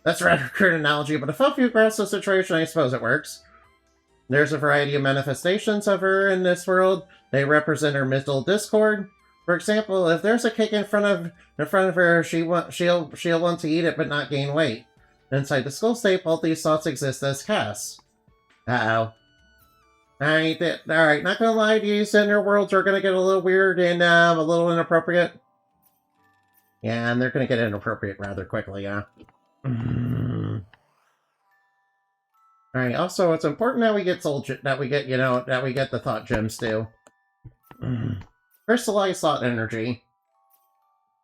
That's a rather crude analogy, but to help you grasp the situation, I suppose it works. There's a variety of manifestations of her in this world. They represent her mental discord. For example, if there's a cake in front of her, she'll want to eat it but not gain weight. Inside the skull state, both these thoughts exist as Cass. Uh-oh. Alright, not gonna lie, these inner worlds are gonna get a little weird and, a little inappropriate. Yeah, and they're gonna get inappropriate rather quickly, yeah. Alright, also, it's important that we get the thought gems, too. Crystallized thought energy.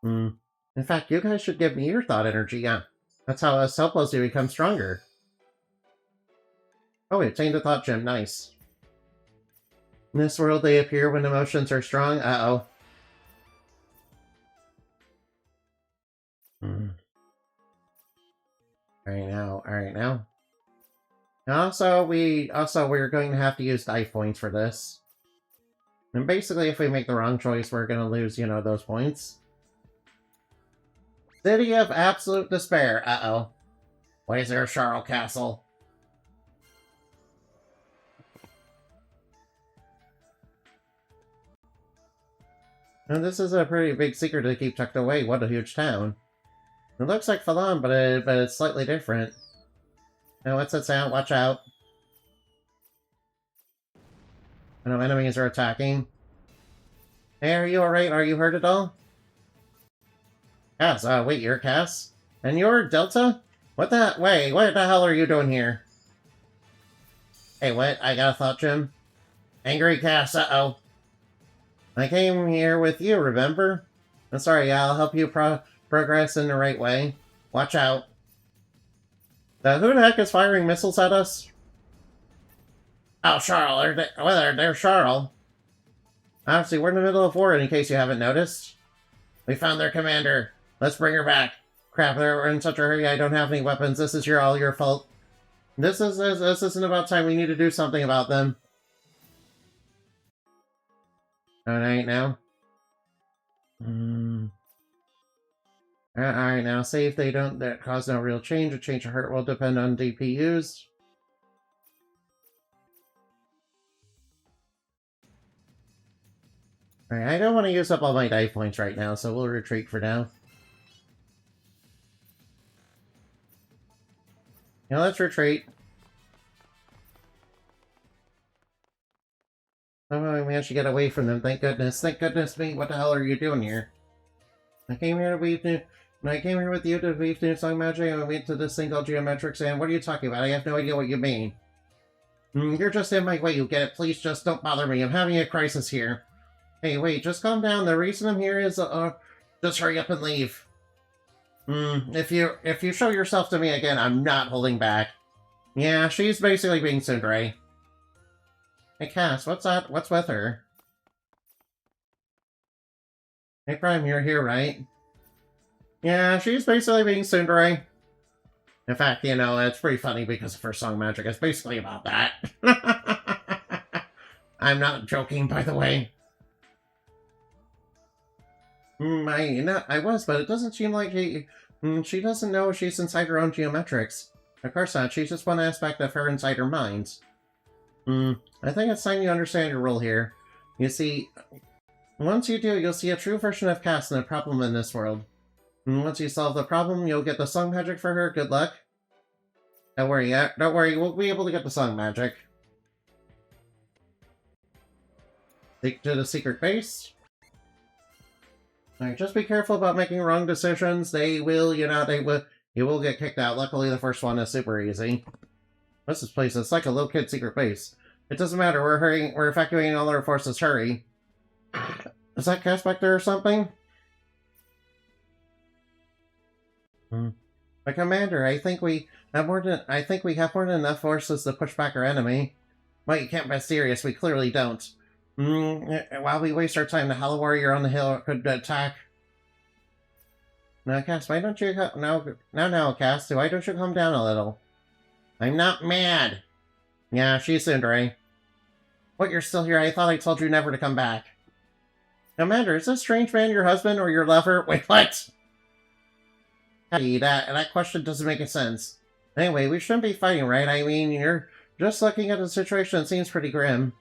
In fact, you guys should give me your thought energy, yeah. That's how us helpless you become stronger. Oh, we obtained a thought gem, nice. In this world, they appear when emotions are strong. Uh-oh. Alright now. Also, we're going to have to use dice points for this. And basically, if we make the wrong choice, we're gonna lose, those points. City of Absolute Despair. Uh-oh. Why is there a Charles Castle? And this is a pretty big secret to keep tucked away. What a huge town. It looks like Falan, but it's slightly different. Now, what's that sound? Watch out. I know enemies are attacking. Hey, are you alright? Are you hurt at all? Cass, wait, you're Cass? And you're Delta? What the hell are you doing here? Hey, what? I got a thought, Jim. Angry Cass, uh-oh. I came here with you, remember? I'm sorry, I'll help you progress in the right way. Watch out. Who the heck is firing missiles at us? Oh, Charles, they're Charles. Obviously, we're in the middle of war, in case you haven't noticed. We found their commander. Let's bring her back. Crap, we're in such a hurry, I don't have any weapons. This is all your fault. This isn't about time. We need to do something about them. Alright, now. Alright, now, say if they don't cause no real change. A change of heart will depend on DPUs. Alright, I don't want to use up all my dive points right now, so we'll retreat for now. Now let's retreat. Oh, we managed to get away from them, thank goodness. Thank goodness me, what the hell are you doing here? I came here with you to weave new song magic, and we went to this thing called geometrics, and what are you talking about? I have no idea what you mean. You're just in my way, you get it? Please just don't bother me, I'm having a crisis here. Hey, wait, just calm down. The reason I'm here is, just hurry up and leave. If you show yourself to me again, I'm not holding back. Yeah, she's basically being tsundere. Hey, Cass, what's that? What's with her? Hey, Prime, you're here, right? Yeah, she's basically being tsundere. In fact, you know, it's pretty funny because of her song magic. It's basically about that. I'm not joking, by the way. I was, but it doesn't seem like she doesn't know she's inside her own geometrics. Of course not, she's just one aspect of her inside her mind. I think it's time you understand your role here. You see, once you do, you'll see a true version of Cass and a problem in this world. Once you solve the problem, you'll get the song magic for her. Good luck. Don't worry, we'll be able to get the song magic. Take to the secret base. Alright, just be careful about making wrong decisions. You will get kicked out. Luckily, the first one is super easy. What's this place? It's like a little kid secret base. It doesn't matter, we're evacuating all our forces, hurry. Is that Cass back there or something? But Commander, I think we have more than enough forces to push back our enemy. Well, you can't be serious, we clearly don't. While we waste our time, the Hollow Warrior on the hill could attack. Now, Cass, why don't you... Now, Cass, why don't you calm down a little? I'm not mad! Yeah, she's tsundere. What, you're still here? I thought I told you never to come back. Commander, is this strange man your husband or your lover? Wait, what? Hey, that question doesn't make any sense. Anyway, we shouldn't be fighting, right? I mean, you're just looking at the situation, it seems pretty grim.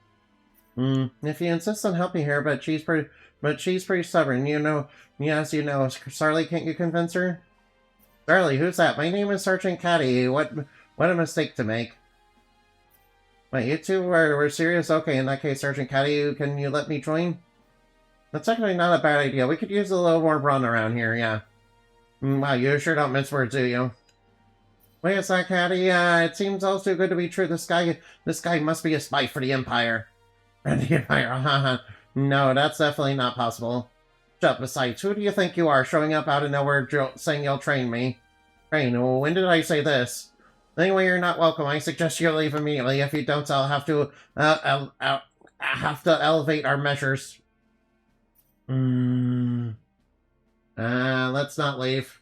If you insist on helping her, but she's pretty stubborn, you know. Yes, you know. Sarly, can't you convince her? Sarly, who's that? My name is Sergeant Caddy. What a mistake to make. Wait, you two were serious? Okay, in that case, Sergeant Caddy, can you let me join? That's actually not a bad idea. We could use a little more brawn around here, yeah. Wow, you sure don't mince words, do you? Wait a sec, Caddy. It seems all too good to be true. This guy must be a spy for the Empire. The Empire, haha. No, that's definitely not possible. Shut up, besides, who do you think you are, showing up out of nowhere saying you'll train me? Train? When did I say this? Anyway, you're not welcome. I suggest you leave immediately. If you don't, I'll have to, elevate our measures. Let's not leave.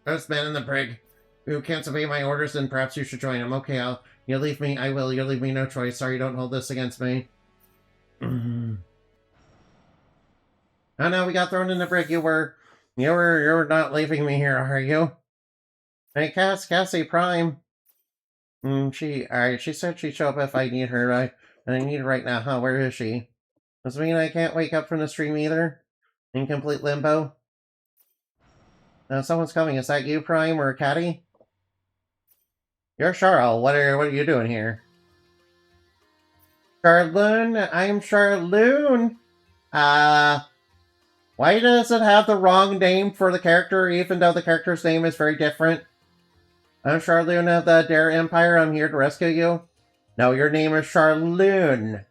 First man in the brig. You can't obey my orders, then perhaps you should join him. Okay, you'll leave me. I will. You'll leave me no choice. Sorry, don't hold this against me. Oh no, we got thrown in the brig. You're not leaving me here, are you? Hey, Cassie Prime. She said she'd show up if I need her. And I need her right now, huh? Where is she? Does it mean I can't wake up from the stream either? In complete limbo? Someone's coming. Is that you, Prime, or Caddy? You're Charl. What are you doing here? Charloon, I'm Charloon. Why does it have the wrong name for the character, even though the character's name is very different? I'm Charloon of the Dare Empire. I'm here to rescue you. No, your name is Charloon.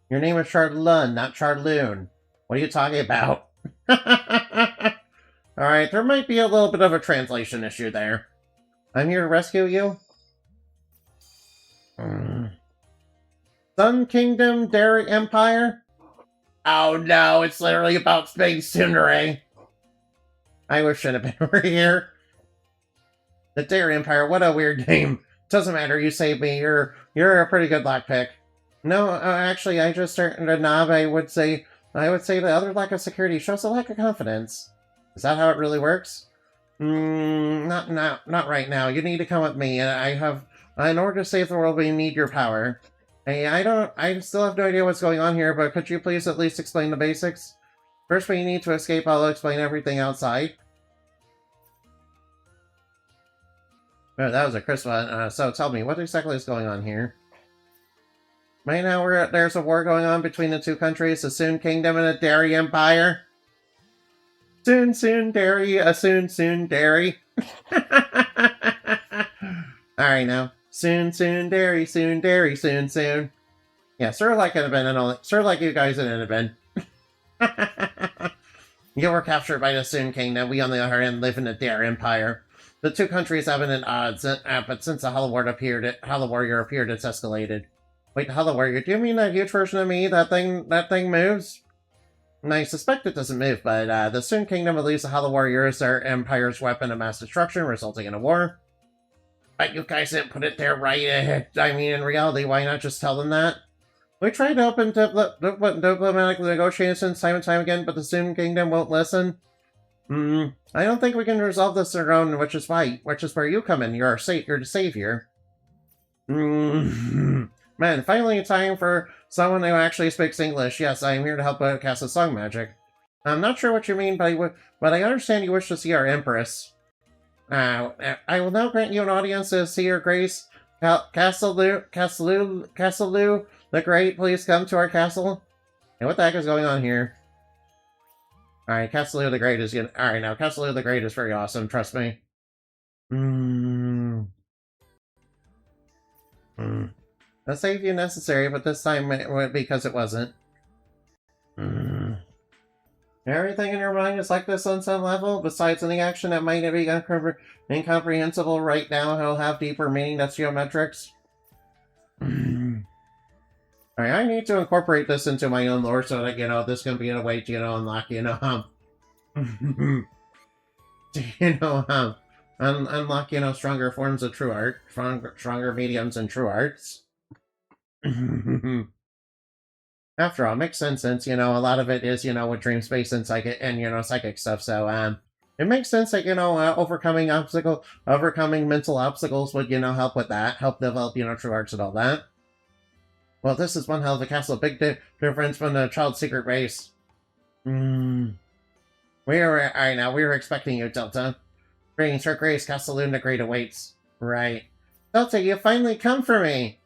Your name is Charloon, not Charloon. What are you talking about? Alright, there might be a little bit of a translation issue there. I'm here to rescue you. Sun Kingdom, Dairy Empire? Oh no, it's literally about Space Tsundere. I wish it had been over here. The Dairy Empire, what a weird name. Doesn't matter, you saved me. You're a pretty good lockpick. No, actually, I just started a knob. I would say the other lack of security shows a lack of confidence. Is that how it really works? Not right now. You need to come with me. In order to save the world, we need your power. Hey, I still have no idea what's going on here, but could you please at least explain the basics? First, we need to escape. I'll explain everything outside. Oh, that was a crisp one. So tell me, what exactly is going on here? Right now, there's a war going on between the two countries, the Sun Kingdom and the Dairy Empire. Soon, Dairy, soon, Dairy. Alright now. Soon, Dairy, soon. Yeah, sort of like it had been, sort of like you guys had been. You were captured by the Sun Kingdom. We, on the other hand, live in the Dare Empire. The two countries have been at odds, but since the Hollow Warrior appeared, it's escalated. Wait, the Hollow Warrior? Do you mean that huge version of me? That thing moves? And I suspect it doesn't move, but the Sun Kingdom believes the Hollow Warrior is their empire's weapon of mass destruction, resulting in a war. But you guys didn't put it there right. I mean, in reality, why not just tell them that? We tried to open diplomatic negotiations time and time again, but the Sun Kingdom won't listen. I don't think we can resolve this on our own, which is where you come in. You're the savior. Man, finally time for someone who actually speaks English. Yes, I am here to help cast a song magic. I'm not sure what you mean, but I understand you wish to see our Empress. I will now grant you an audience to see Her Grace Castleloo the Great. Please come to our castle. Hey, what the heck is going on here? Alright, Castleloo the Great is good. Alright, now Castleloo the Great is very awesome, trust me. I'll save you necessary, but this time because it wasn't. Everything in your mind is like this on some level. Besides any action that might be incomprehensible right now, it'll have deeper meaning. That's geometrics. Alright, I need to incorporate this into my own lore so that, this can be a way to, unlock, unlock, stronger forms of true art, stronger mediums and true arts. After all, it makes sense since, a lot of it is, with dream space and psychic stuff, so, it makes sense that, overcoming mental obstacles would, help with that, help develop, true arts and all that. Well, this is one hell of a castle, big difference from the child's secret base. We were expecting you, Delta. Greetings, Her Grace, Castleloo the Great awaits. Right. Delta, you finally come for me!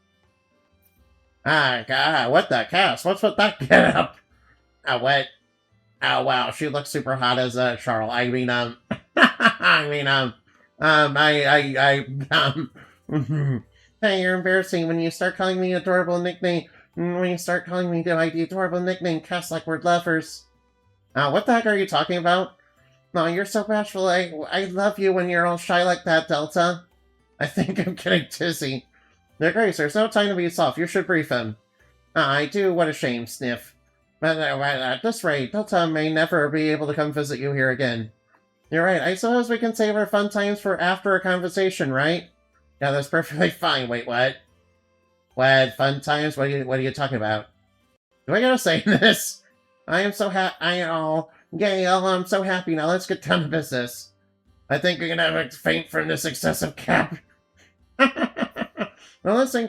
God, what the cast? What's with that get up? What? Oh, wow, she looks super hot as, Charl. I mean, Hey, you're embarrassing when you start calling me adorable nickname. When you start calling me the adorable nickname cast like we're lovers. What the heck are you talking about? No, you're so bashful. I love you when you're all shy like that, Delta. I think I'm getting dizzy. Their Grace, there's no time to be soft. You should brief him. I do. What a shame, Sniff. But at this rate, Delta may never be able to come visit you here again. You're right. I suppose we can save our fun times for after a conversation, right? Yeah, that's perfectly fine. Wait, what? What? Fun times? What are you talking about? Do I gotta say this? I am so happy. I'm so happy. Now let's get down to business. I think you're gonna have a faint from this excessive cap. Now listen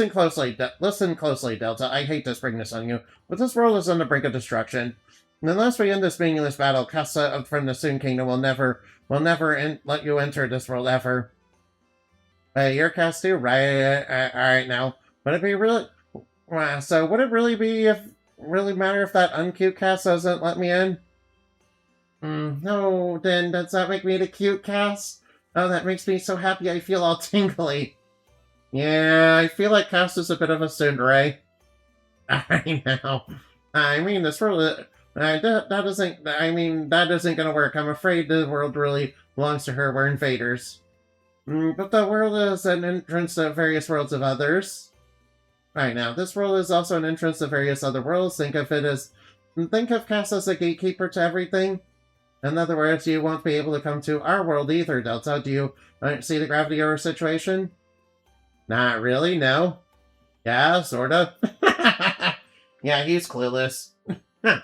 closely, Delta. I hate to spring this on you, but this world is on the brink of destruction. And unless we end this meaningless battle, Casa from the Sun Kingdom will never let you enter this world ever. Your cast too, right? Alright now. Would it be really... So would it really matter if that uncute cast doesn't let me in? No, then does that make me the cute cast? Oh, that makes me so happy I feel all tingly. Yeah, I feel like Cass is a bit of a tsundere. I know. I mean, this world... that isn't gonna work. I'm afraid the world really belongs to her. We're invaders. But the world is an entrance to various worlds of others. Right now, this world is also an entrance to various other worlds. Think of Cass as a gatekeeper to everything. In other words, you won't be able to come to our world either, Delta. Do you see the gravity of our situation? Not really, no. Yeah, sorta. Yeah, he's clueless. And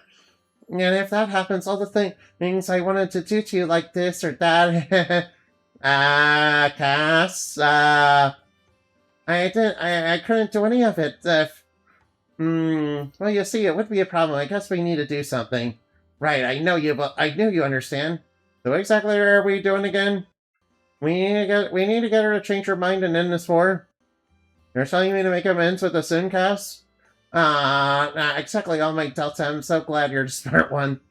if that happens, all the things I wanted to do to you, like this or that... Cass, I couldn't do any of it. Well, you see, it would be a problem. I guess we need to do something. Right, I know you, but I knew you understand. So what exactly are we doing again? We need to get her to change her mind and end this war. You're telling me to make amends with the Soon Cass? Exactly, all my Delta. I'm so glad you're the smart one.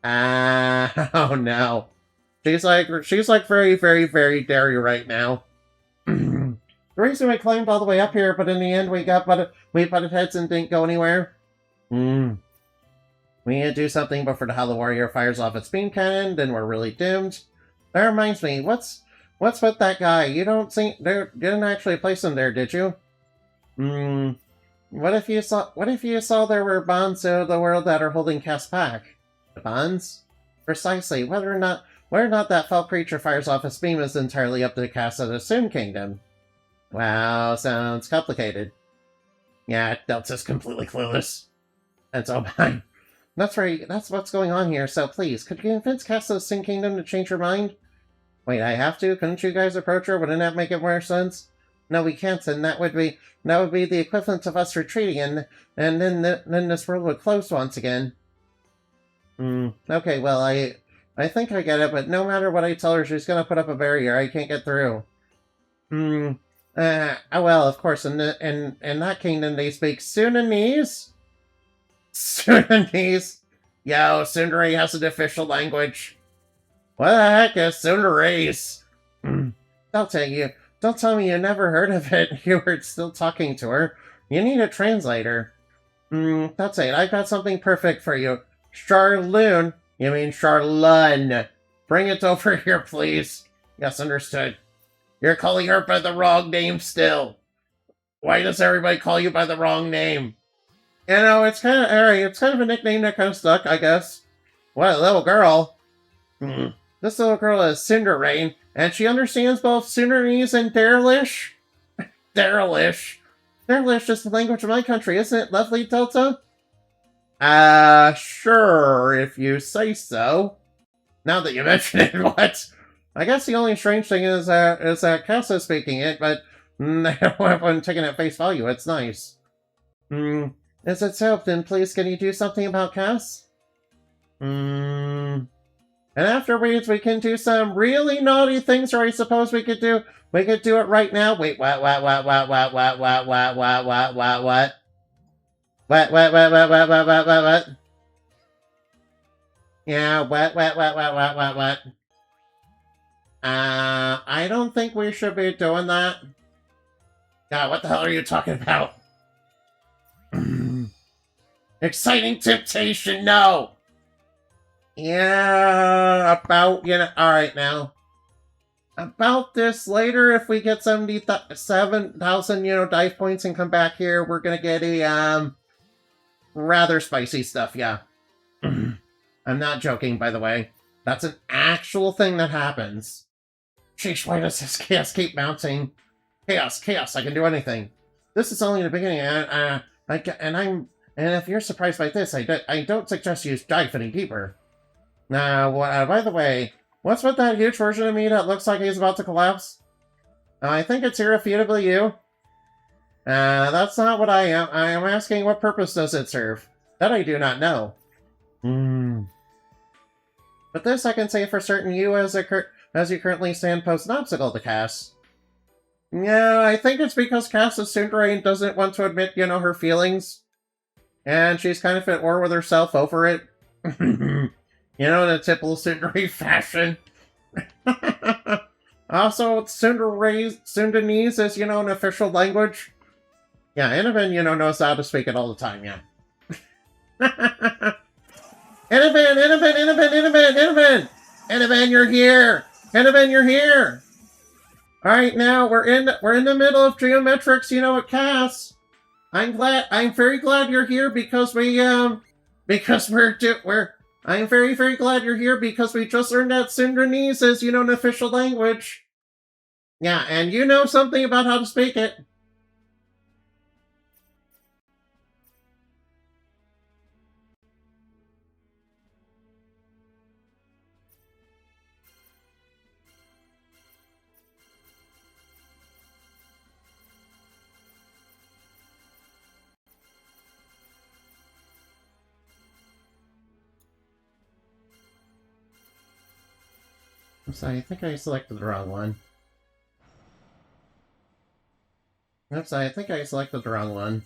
Oh no. She's like very, very, very dairy right now. The reason we climbed all the way up here, but in the end we butted heads and didn't go anywhere. We need to do something before the Hollow Warrior fires off its beam cannon, then we're really doomed. That reminds me, what's with that guy? You didn't actually place him there, did you? What if you saw there were bonds to the world that are holding Cass back? The bonds? Precisely. Whether or not that fell creature fires off its beam is entirely up to the Cass of the Soon Kingdom. Wow, sounds complicated. Yeah, Delta's completely clueless. And so am That's right, that's what's going on here, so please, could you convince Cass of the Soon Kingdom to change her mind? Wait, I have to? Couldn't you guys approach her? Wouldn't that make it more sense? No, we can't, and that would be the equivalent of us retreating, and then this world would close once again. Okay, well, I think I get it, but no matter what I tell her, she's gonna put up a barrier. I can't get through. Oh well, of course, in that kingdom they speak Sundanese? Sundanese? Yo, Sundari has an official language. What the heck is Sundanese? Don't tell me you never heard of it. You were still talking to her. You need a translator. That's it. I've got something perfect for you. Charloon. You mean Charlun. Bring it over here, please. Yes, understood. You're calling her by the wrong name still. Why does everybody call you by the wrong name? You know, it's kind of a nickname that kind of stuck, I guess. What a little girl. This little girl is Cinderain, and she understands both Sundanese and Derelish. Derelish. Derelish is the language of my country, isn't it, lovely Delta? Sure, if you say so. Now that you mention it, what? I guess the only strange thing is that Cass is speaking it, but when taking it at face value, it's nice. Is it so? Then please, can you do something about Cass? And afterwards, we can do some really naughty things, or I suppose we could do it right now. Wait, what? What? Yeah, what? I don't think we should be doing that. God, what the hell are you talking about? Exciting temptation, no! Yeah, alright now. About this later, if we get 77,000, dive points and come back here, we're gonna get a, rather spicy stuff, yeah. I'm not joking, by the way. That's an actual thing that happens. Sheesh, why does this chaos keep mounting? Chaos, I can do anything. This is only the beginning, and if you're surprised by this, I don't suggest you dive any deeper. Now, by the way, what's with that huge version of me that looks like he's about to collapse? I think it's irrefutably you. That's not what I am. I am asking what purpose does it serve? That I do not know. But this I can say for certain, you as you currently stand pose an obstacle to Cass. Yeah, I think it's because Cass's Tsundere doesn't want to admit, her feelings. And she's kind of at war with herself over it. In a typical Tsundere fashion. Also, Sundanese is, an official language. Yeah, Inavan, knows how to speak it all the time, yeah. Inavan, you're here! Inavan, you're here! Alright, now, we're in the middle of geometrics, with Cass. I'm very glad you're here because I'm very, very glad you're here because we just learned that Sundanese is, an official language. Yeah, and you know something about how to speak it. I'm sorry, I think I selected the wrong one. I'm sorry, I think I selected the wrong one.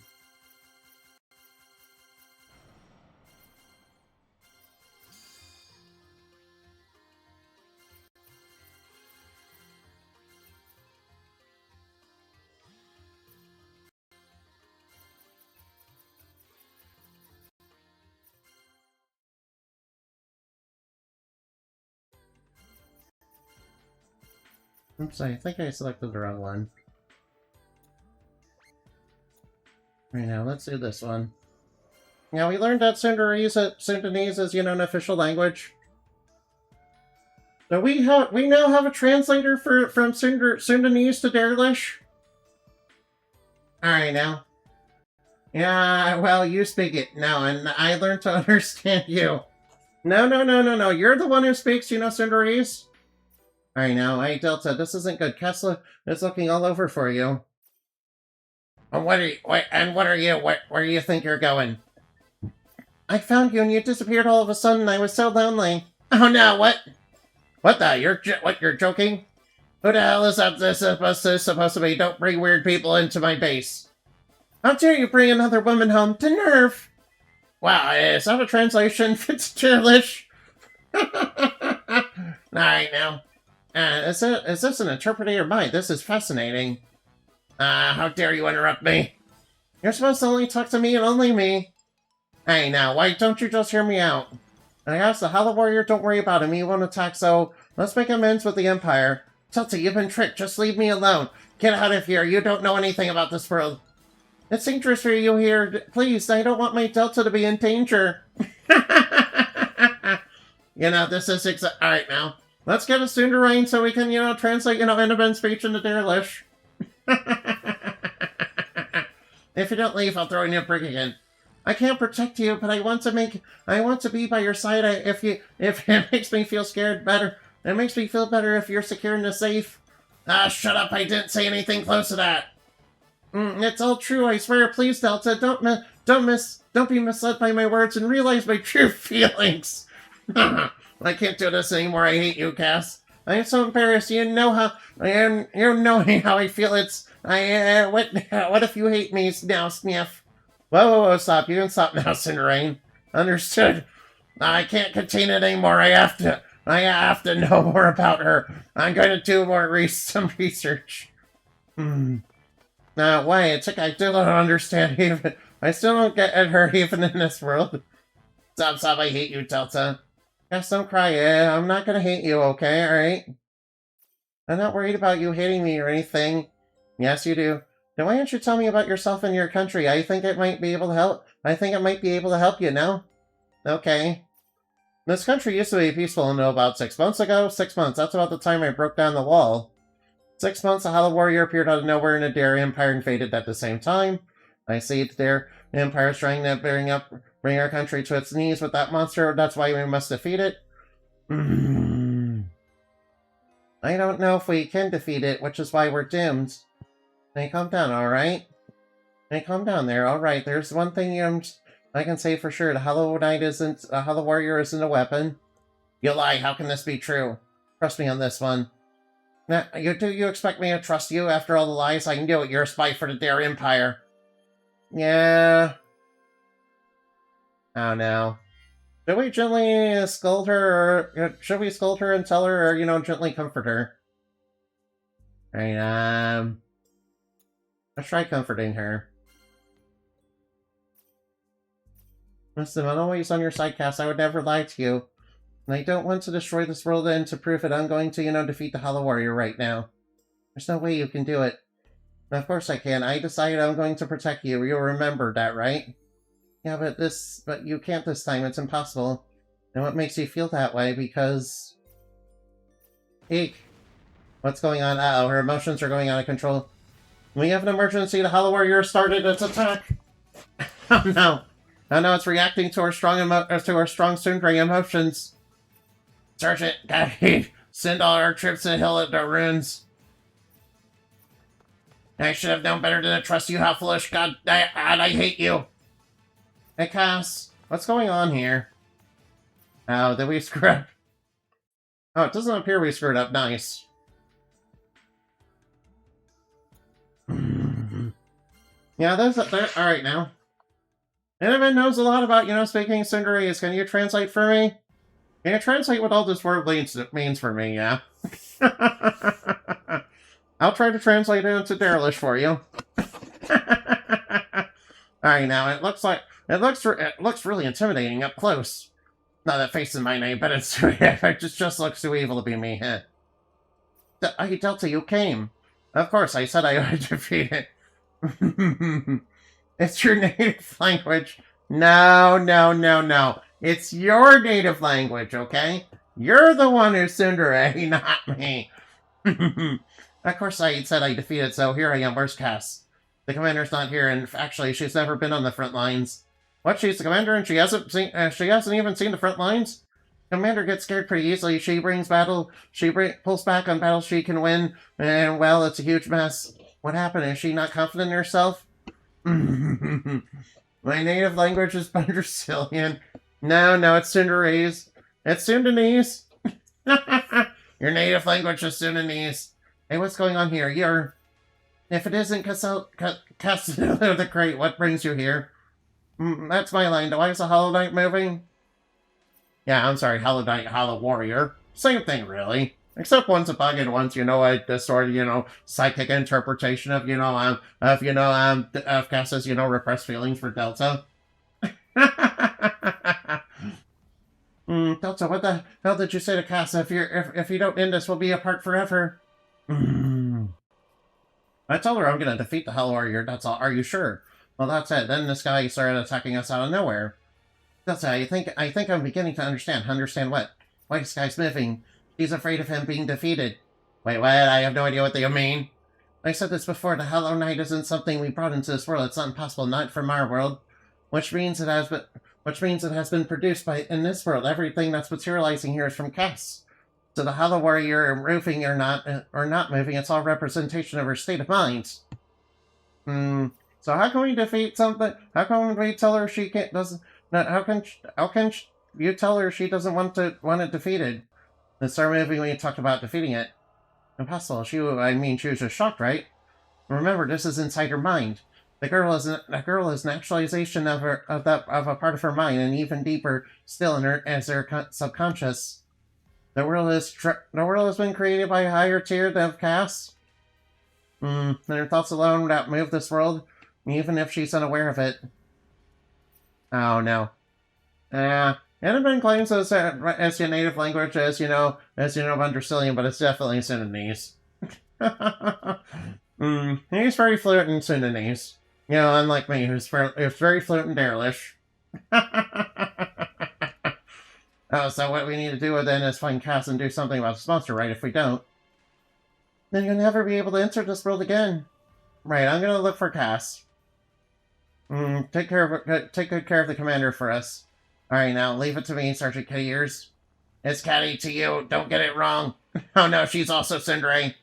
I'm sorry, I think I selected the wrong one. Right now, let's do this one. Now, we learned that Sundanese is, an official language. So we now have a translator from Sundanese to Derlish. Alright, now. Yeah, well, you speak it now, and I learned to understand you. No. You're the one who speaks, Sundanese. Alright, now, hey, Delta, this isn't good. Kessler is looking all over for you. And what are you? Where do you think you're going? I found you and you disappeared all of a sudden. I was so lonely. Oh no, what? What the? You're joking? Who the hell is this supposed to be? Don't bring weird people into my base. How dare you bring another woman home to Nerf? Wow, is that a translation? It's Churlish. Alright now. Is this an interpreter of mine? This is fascinating. How dare you interrupt me? You're supposed to only talk to me and only me. Hey, now, why don't you just hear me out? I asked the Hollow Warrior, don't worry about him, he won't attack, so let's make amends with the Empire. Tilta, you've been tricked, just leave me alone. Get out of here, you don't know anything about this world. It's dangerous for you here. Please, I don't want my Delta to be in danger. This is Alright, now. Let's get a Tsundere so we can, translate, Inavan's speech into Derlish. If you don't leave, I'll throw in a brick again. I can't protect you, but I want to be by your side. If it makes me feel scared better, it makes me feel better if you're secure and safe. Shut up! I didn't say anything close to that. It's all true. I swear. Please, Delta, don't be misled by my words and realize my true feelings. I can't do this anymore. I hate you, Cass. I am so embarrassed. You know how I feel. What if you hate me now, Sniff? Whoa, stop. You can stop now, Cinderain. Understood. I can't contain it anymore. I have to know more about her. I'm going to do some research. Wait, I still don't understand even. I still don't get her even in this world. Stop, I hate you, Delta. Yes, don't cry. I'm not gonna hate you, okay? Alright? I'm not worried about you hating me or anything. Yes, you do. Then why don't you tell me about yourself and your country? I think it might be able to help. You, no? Okay. This country used to be peaceful until about 6 months ago. 6 months. That's about the time I broke down the wall. 6 months, a Hollow Warrior appeared out of nowhere and a Dare Empire invaded at the same time. I see it there. The Empire is trying to bring our country to its knees with that monster. That's why we must defeat it. I don't know if we can defeat it, which is why we're doomed. Hey, calm down, alright? Hey, calm down there, alright. There's one thing I can say for sure. The Hollow Warrior isn't a weapon. You lie, how can this be true? Trust me on this one. You expect me to trust you after all the lies? I knew it. You're a spy for the Dare Empire. Yeah. Oh no. Should we gently scold her, or should we scold her and tell her, or, gently comfort her? Alright, let's try comforting her. Listen, I'm always on your side, Cass. I would never lie to you. And I don't want to destroy this world, and to prove it, I'm going to, defeat the Hollow Warrior right now. There's no way you can do it. Of course I can. I decided I'm going to protect you. You'll remember that, right? Yeah, but you can't this time. It's impossible. And what makes you feel that way? Because... Eek. What's going on? Uh-oh, her emotions are going out of control. We have an emergency. The Hollow Warrior started its attack. Oh no. Oh no, it's reacting to our strong tsundere emotions. Sergeant, gotta send all our troops to the hill of the ruins. I should have known better than to trust you, how foolish. God, I hate you. Hey, Cass, what's going on here? Oh, did we screw up? Oh, it doesn't appear we screwed up. Nice. Yeah, there's alright now. Anyone knows a lot about, speaking Cinderese. Can you translate for me? Can you translate what all this word means for me, yeah? I'll try to translate it into Derelish for you. Alright, now, it looks really intimidating up close. Not that face is my name, but it just looks too evil to be me, huh? Delta, you came. Of course, I said I would defeat it. It's your native language. No. It's your native language, okay? You're the one who's tsundere, not me. Of course, I said I defeated, so here I am. Where's Cass? The commander's not here, and actually, she's never been on the front lines. What? She's the commander, and she hasn't even seen the front lines? Commander gets scared pretty easily. She pulls back on battles she can win, and, well, it's a huge mess. What happened? Is she not confident in herself? My native language is Bundricilian. No, it's Cinderese. It's Sundanese. Your native language is Sundanese. Hey, what's going on here? If it isn't Castello the Great, what brings you here? That's my line. Why is the Hollow Knight moving? Yeah, I'm sorry, Hollow Knight, Hollow Warrior. Same thing, really. Except one's a bug and one's, a sort of, psychic interpretation of, of Cass's, repressed feelings for Delta. Delta, what the hell did you say to Cass? If you don't end this, we'll be apart forever. I told her I'm gonna defeat the Hell Warrior, that's all. Are you sure? Well, that's it. Then this guy started attacking us out of nowhere. Delta, I think I'm beginning to understand. Understand what? Why this guy's moving? He's afraid of him being defeated. Wait, what? I have no idea what they mean. I said this before. The Hollow Knight isn't something we brought into this world. It's not impossible, not from our world. Which means it has been produced in this world. Everything that's materializing here is from Cass. So the Hollow Warrior, moving or not moving, it's all representation of her state of mind. So how can we defeat something? How can we tell her she can't? How can you tell her she doesn't want it defeated? And start moving when you talk about defeating it. Impossible. She was just shocked, right? Remember, this is inside her mind. The girl is an actualization of a part of her mind, and even deeper still as her subconscious. The world has been created by a higher tier than Cass. And her thoughts alone that move this world, even if she's unaware of it. Oh no. Annabelle claims as your native language, as Bundricilian, but it's definitely Sundanese. He's very fluent in Sundanese. Unlike me, who's very fluent in Derelish. Oh, so what we need to do then is find Cass and do something about this monster, right? If we don't, then you'll never be able to enter this world again. Right, I'm gonna look for Cass. Take good care of the commander for us. Alright, now, leave it to me, Sergeant Kitty Ears. It's Catty to you, don't get it wrong. Oh no, she's also Cinderace.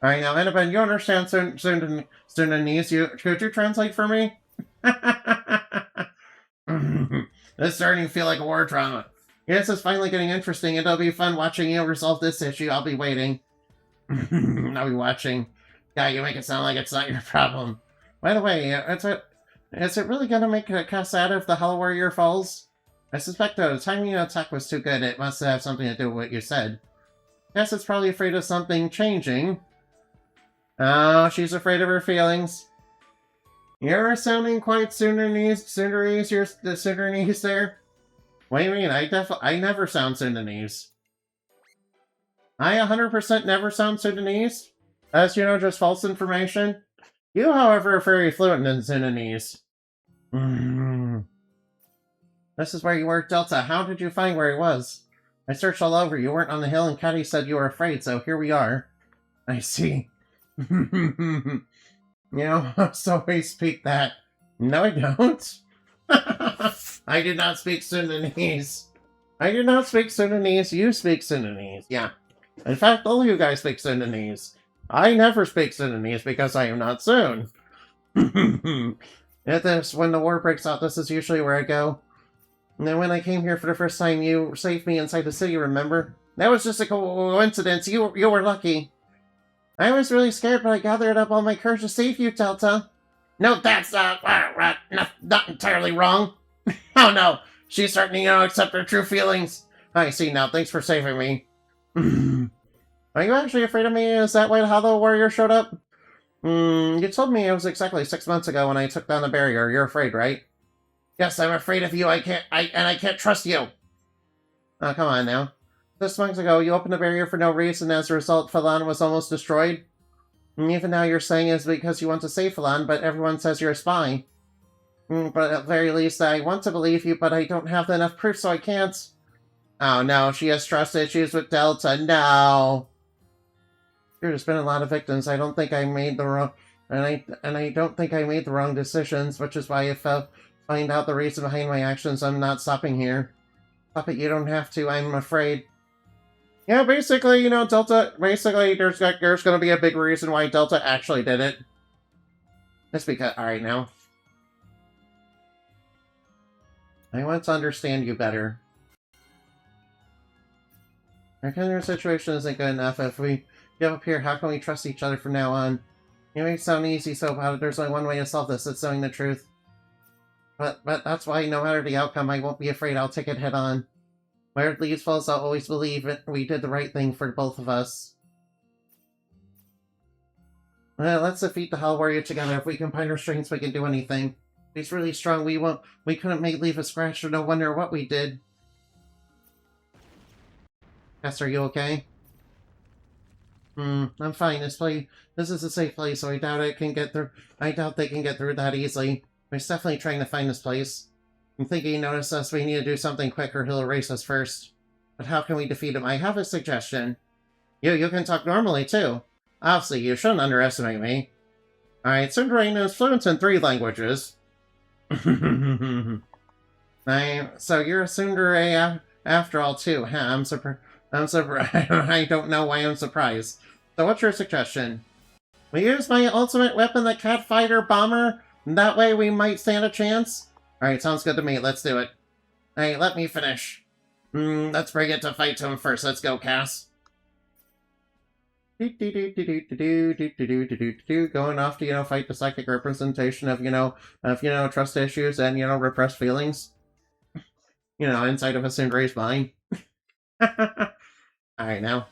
Alright, now, Annabelle, you understand Sundanese? Could you translate for me? This is starting to feel like a war drama. Yes, it's finally getting interesting. It'll be fun watching you resolve this issue. I'll be waiting. I'll be watching. Yeah, you make it sound like it's not your problem. By the way, is it really gonna make a cast out if the Hollow Warrior falls? I suspect the timing of the attack was too good. It must have something to do with what you said. Guess it's probably afraid of something changing. Oh, she's afraid of her feelings. You're sounding quite Sundanese. You're the Sundanese there. What do you mean? I never sound Sundanese. I 100% never sound Sundanese. As you know, just false information. You, however, are very fluent in Sundanese. This is where you were, Delta. How did you find where he was? I searched all over. You weren't on the hill, and Caddy said you were afraid, so here we are. I see. You know, so we speak that. No, I don't. I do not speak Sundanese. I do not speak Sundanese. You speak Sundanese. Yeah. In fact, all of you guys speak Sundanese. I never speak Sundanese because I am not Sun. When the war breaks out, this is usually where I go. And then when I came here for the first time, you saved me inside the city, remember? That was just a coincidence. You were lucky. I was really scared, but I gathered up all my courage to save you, Delta. No, that's not entirely wrong. Oh no, she's starting to accept her true feelings. I see now. Thanks for saving me. Are you actually afraid of me? Is that why the Hollow Warrior showed up? You told me it was exactly 6 months ago when I took down the barrier. You're afraid, right? Yes, I'm afraid of you. I can't trust you. Oh, come on now. 6 months ago, you opened the barrier for no reason. As a result, Phelan was almost destroyed. And even now you're saying it's because you want to save Phelan, but everyone says you're a spy. But at the very least, I want to believe you, but I don't have enough proof, so I can't. Oh no, she has trust issues with Delta. No. There's been a lot of victims. I don't think I made the wrong... And I don't think I made the wrong decisions, which is why if I find out the reason behind my actions, I'm not stopping here. Stop it, you don't have to, I'm afraid. Yeah, basically, you know, Delta... Basically, there's gonna be a big reason why Delta actually did it. It's because... Alright, now. I want to understand you better. Our kind of situation isn't good enough. If we give up here, how can we trust each other from now on? It may sound easy, so about it, there's only one way to solve this. It's knowing the truth. But that's why, no matter the outcome, I won't be afraid. I'll take it head on. Where it leads us, I'll always believe it. We did the right thing for both of us. Well, let's defeat the Hollow Warrior together. If we combine our strengths, we can do anything. He's really strong. We couldn't leave a scratch, or no wonder what we did. Cass, are you okay? I'm fine. This is a safe place, so I doubt they can get through that easily. He's definitely trying to find this place. I'm thinking he noticed us. We need to do something quick or he'll erase us first. But how can we defeat him? I have a suggestion. You can talk normally, too. Obviously, you shouldn't underestimate me. Alright, Sundrain is fluent in 3 languages. So you're a tsundere after all, too, huh? I'm surprised. I don't know why I'm surprised. So what's your suggestion? We use my ultimate weapon, the Cat Fighter Bomber? That way we might stand a chance? Alright, sounds good to me. Let's do it. Hey, let me finish. Let's bring it to fight to him first. Let's go, Cass. Going off to, fight the psychic representation of, trust issues and, repressed feelings. Inside of a Cindere's mind. Alright, now.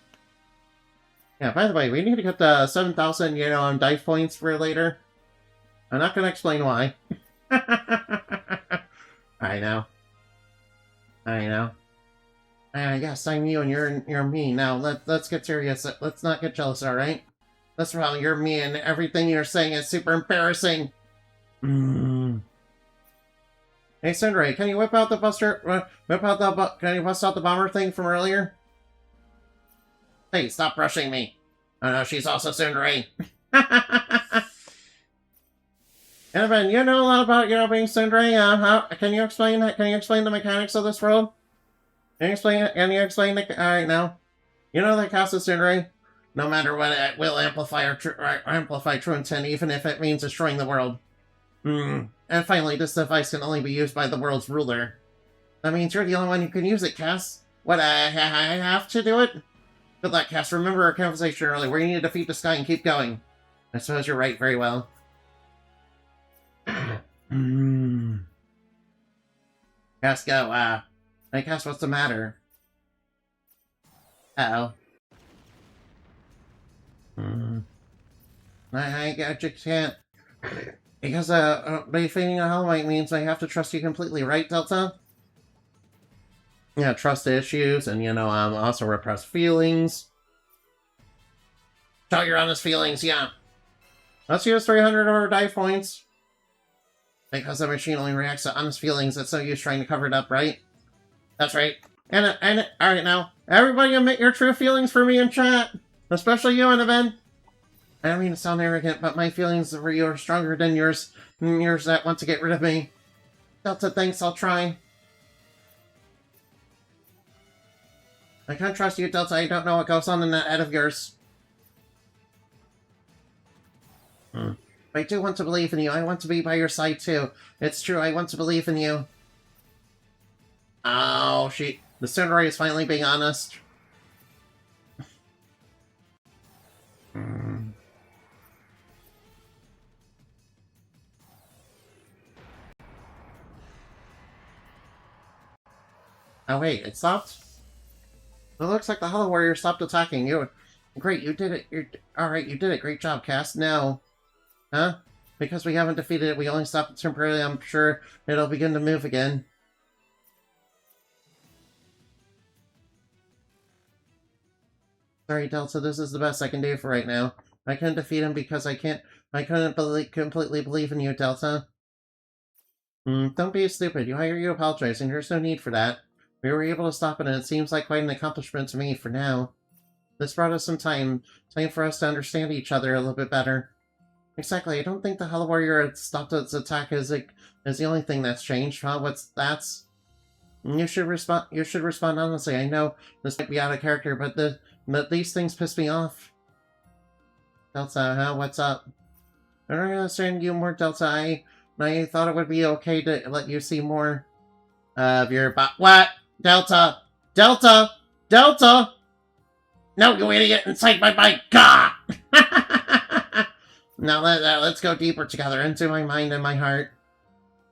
Yeah, by the way, we need to get the 7,000, dice points for later. I'm not gonna explain why. I know. Yes, I'm you and you're me. Now, let's get serious. Let's not get jealous, alright? That's wrong, you're me and everything you're saying is super embarrassing. Hey, Sundray, can you whip out the can you bust out the bomber thing from earlier? Hey, stop rushing me. Oh no, she's also Sundray. Evan, you know a lot about, being Sundray. Can you explain the mechanics of this world? Can you explain alright now. You know that Casa Sundray? No matter what, it will amplify true intent, even if it means destroying the world. And finally, this device can only be used by the world's ruler. That means you're the only one who can use it, Cass. What, I have to do it? Good luck, Cass. Remember our conversation earlier. We need to defeat the sky and keep going. I suppose you're right. Very well. Cass, go. Hey, Cass, what's the matter? Uh-oh. I just can't. Because, defeating a Hell Knight means I have to trust you completely, right, Delta? Yeah, trust issues, and, also repressed feelings. Show your honest feelings, yeah. Let's use 300 of our dive points. Because the machine only reacts to honest feelings, it's no use trying to cover it up, right? That's right. Alright now, everybody admit your true feelings for me in chat. Especially you, Annabelle. I don't mean to sound arrogant, but my feelings for you are stronger than yours that want to get rid of me. Delta, thanks, I'll try. I can't trust you, Delta. I don't know what goes on in that head of yours. I do want to believe in you. I want to be by your side, too. It's true, I want to believe in you. Oh, the Tsundere is finally being honest. Oh, wait, it stopped? It looks like the Hollow Warrior stopped attacking you. Great, you did it. Alright, you did it. Great job, Cass. Now. Huh? Because we haven't defeated it, we only stopped it temporarily. I'm sure it'll begin to move again. Sorry, Delta, this is the best I can do for right now. I couldn't defeat him because I couldn't completely believe in you, Delta. Don't be stupid. You apologize, and there's no need for that. We were able to stop it, and it seems like quite an accomplishment to me for now. This brought us some time for us to understand each other a little bit better. Exactly, I don't think the Hollow Warrior had stopped its attack is the only thing that's changed. Huh? You should respond honestly. I know this might be out of character, but these things piss me off. Delta, huh? What's up? I don't understand you more, Delta. I thought it would be okay to let you see more of your What? Delta! Delta! Delta! No, you idiot! Inside my bike! Gah! Now let's go deeper together into my mind and my heart.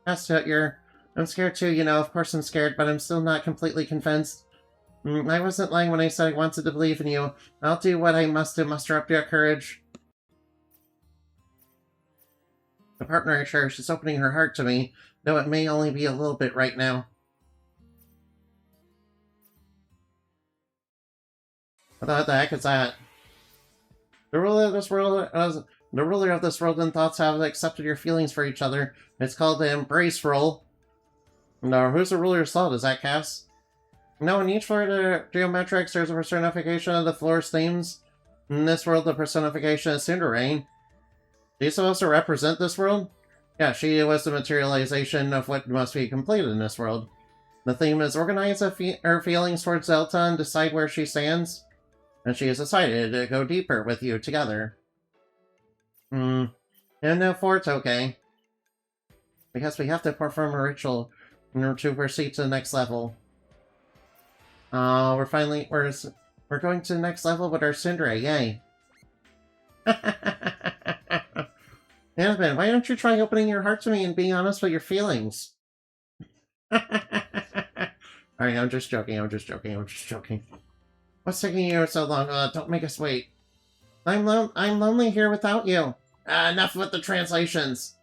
I'm scared too, of course I'm scared, but I'm still not completely convinced. I wasn't lying when I said I wanted to believe in you. I'll do what I must to muster up your courage. The partner I cherish is opening her heart to me, though it may only be a little bit right now. What the heck is that? The ruler of this world and thoughts have accepted your feelings for each other. It's called the embrace roll. No, who's the ruler's thought? Is that Cass? No, in each floor of the geometrics, there's a personification of the floor's themes. In this world, the personification is Tsundere. She's supposed to represent this world? Yeah, she was the materialization of what must be completed in this world. The theme is organize her feelings towards Delta and decide where she stands. And she has decided to go deeper with you together. And therefore it's okay. Because we have to perform a ritual in order to proceed to the next level. We're going to the next level with our Tsundere, yay. Annabelle, why don't you try opening your heart to me and being honest with your feelings? Alright, I'm just joking. What's taking you so long? Don't make us wait. I'm lonely here without you. Enough with the translations.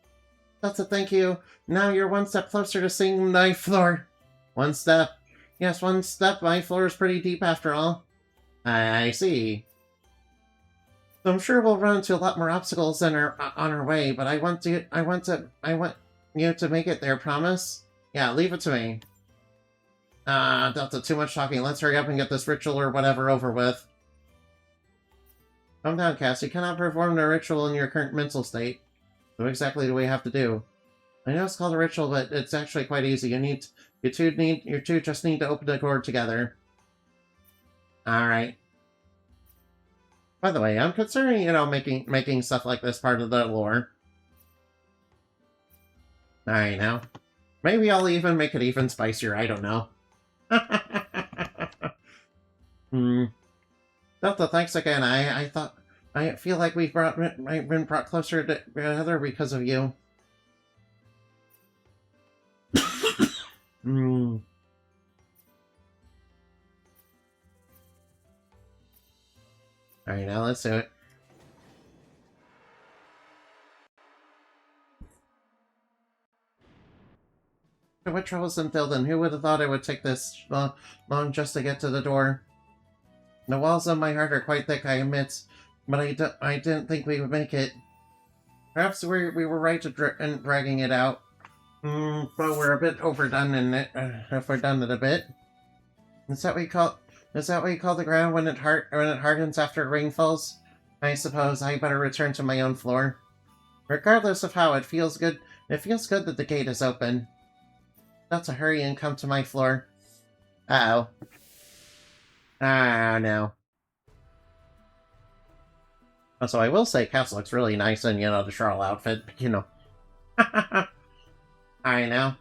That's a thank you. Now you're one step closer to seeing my floor. One step. Yes, one step. My floor is pretty deep after all. I see. So I'm sure we'll run into a lot more obstacles on our way, but I want you to make it there, promise? Yeah, leave it to me. Delta, too much talking. Let's hurry up and get this ritual or whatever over with. Calm down, Cass. You cannot perform the ritual in your current mental state. So what exactly do we have to do? I know it's called a ritual, but it's actually quite easy. You two just need to open the door together. Alright. By the way, I'm considering, making stuff like this part of the lore. Alright, now. Maybe I'll even make it even spicier, I don't know. Delta, thanks again. I feel like we've been brought closer together because of you. Hmm. Alright, now let's do it. What troublesome building? Who would have thought it would take this long just to get to the door? The walls of my heart are quite thick, I admit, but I didn't think we would make it. Perhaps we were right in dragging it out. But we're a bit overdone in it, if we're done it a bit. Is that what you call the ground when it hardens after rain falls? I suppose I better return to my own floor. Regardless of how it feels good that the gate is open. Let's hurry and come to my floor. Uh-oh. Ah, no. So I will say Cass looks really nice in, the Charlotte outfit, I know.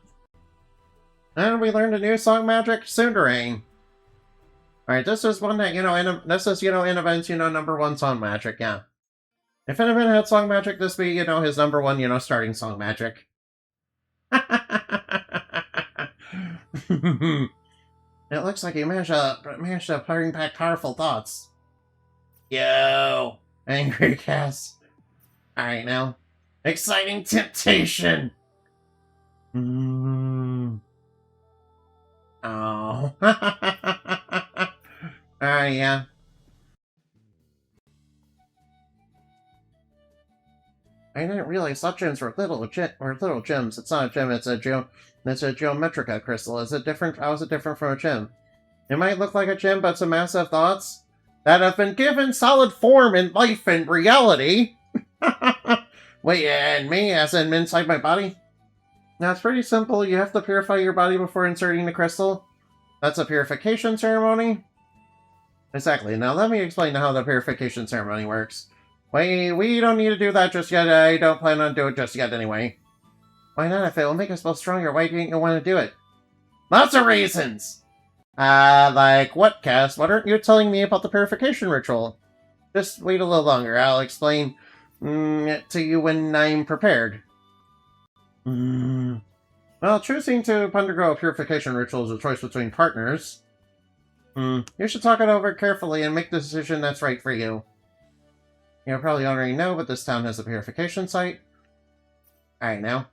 And we learned a new song magic, Sundering. Alright, this is one that, in events, number one song magic, yeah. If Innovent had song magic, this be, his number one, starting song magic. It looks like you managed to bring back powerful thoughts. Yo! Angry Cass. Alright, now. Exciting temptation! Oh. Yeah. I didn't realize such gems were little gems. It's not a gem, it's a geometrica crystal. How is it different from a gem? It might look like a gem, but some massive thoughts that have been given solid form in life and reality. Wait, and me, as in inside my body? Now, it's pretty simple. You have to purify your body before inserting the crystal. That's a purification ceremony. Exactly. Now, let me explain how the purification ceremony works. We don't need to do that just yet. I don't plan on doing it just yet anyway. Why not? If it will make us both stronger, why don't you want to do it? Lots of reasons! Like what, Cass? Why aren't you telling me about the purification ritual? Just wait a little longer. I'll explain it to you when I'm prepared. Well, choosing to undergo a purification ritual is a choice between partners. You should talk it over carefully and make the decision that's right for you. You probably already know, but this town has a purification site. Alright, now.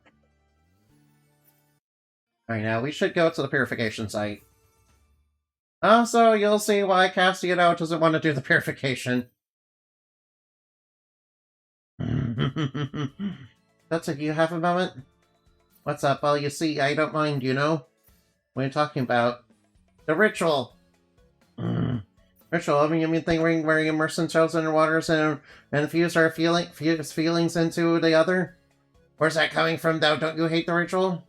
We should go to the purification site. Also, you'll see why Cassio doesn't want to do the purification. That's it, you have a moment? What's up? Well, you see, I don't mind, What are you talking about? The ritual! Ritual, you mean thing where you immerse themselves in waters and fuse feelings into the other? Where's that coming from, though? Don't you hate the ritual?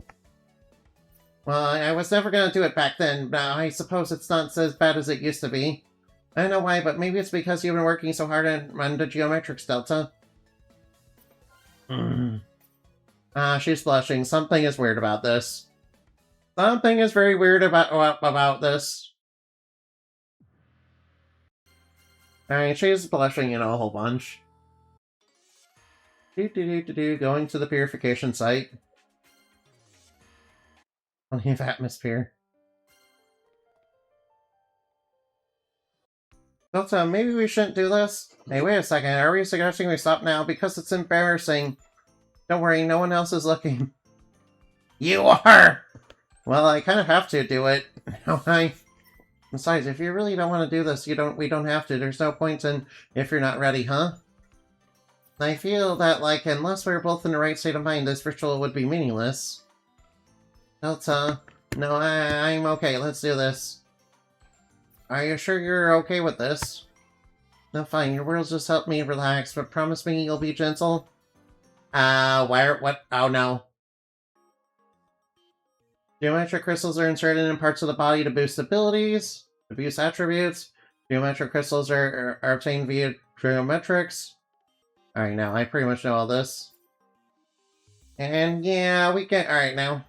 Well, I was never gonna do it back then, but I suppose it's not as bad as it used to be. I don't know why, but maybe it's because you've been working so hard on the geometrics, Delta. She's blushing. Something is weird about this. Something is very weird about this. Alright, she's blushing, a whole bunch. Going to the purification site. Plenty of atmosphere. Delta, maybe we shouldn't do this? Hey, wait a second. Are we suggesting we stop now? Because it's embarrassing. Don't worry, no one else is looking. You are! Well, I kind of have to do it. Okay. Besides, if you really don't want to do this, we don't have to. There's no point in if you're not ready, huh? I feel that, unless we're both in the right state of mind, this ritual would be meaningless. Delta, no, I'm okay. Let's do this. Are you sure you're okay with this? No, fine. Your words just help me relax, but promise me you'll be gentle. What? Oh, no. Geometric crystals are inserted in parts of the body to boost abilities, to boost attributes. Geometric crystals are obtained via geometrics. Alright, now, I pretty much know all this. And, yeah, we can... Alright, now.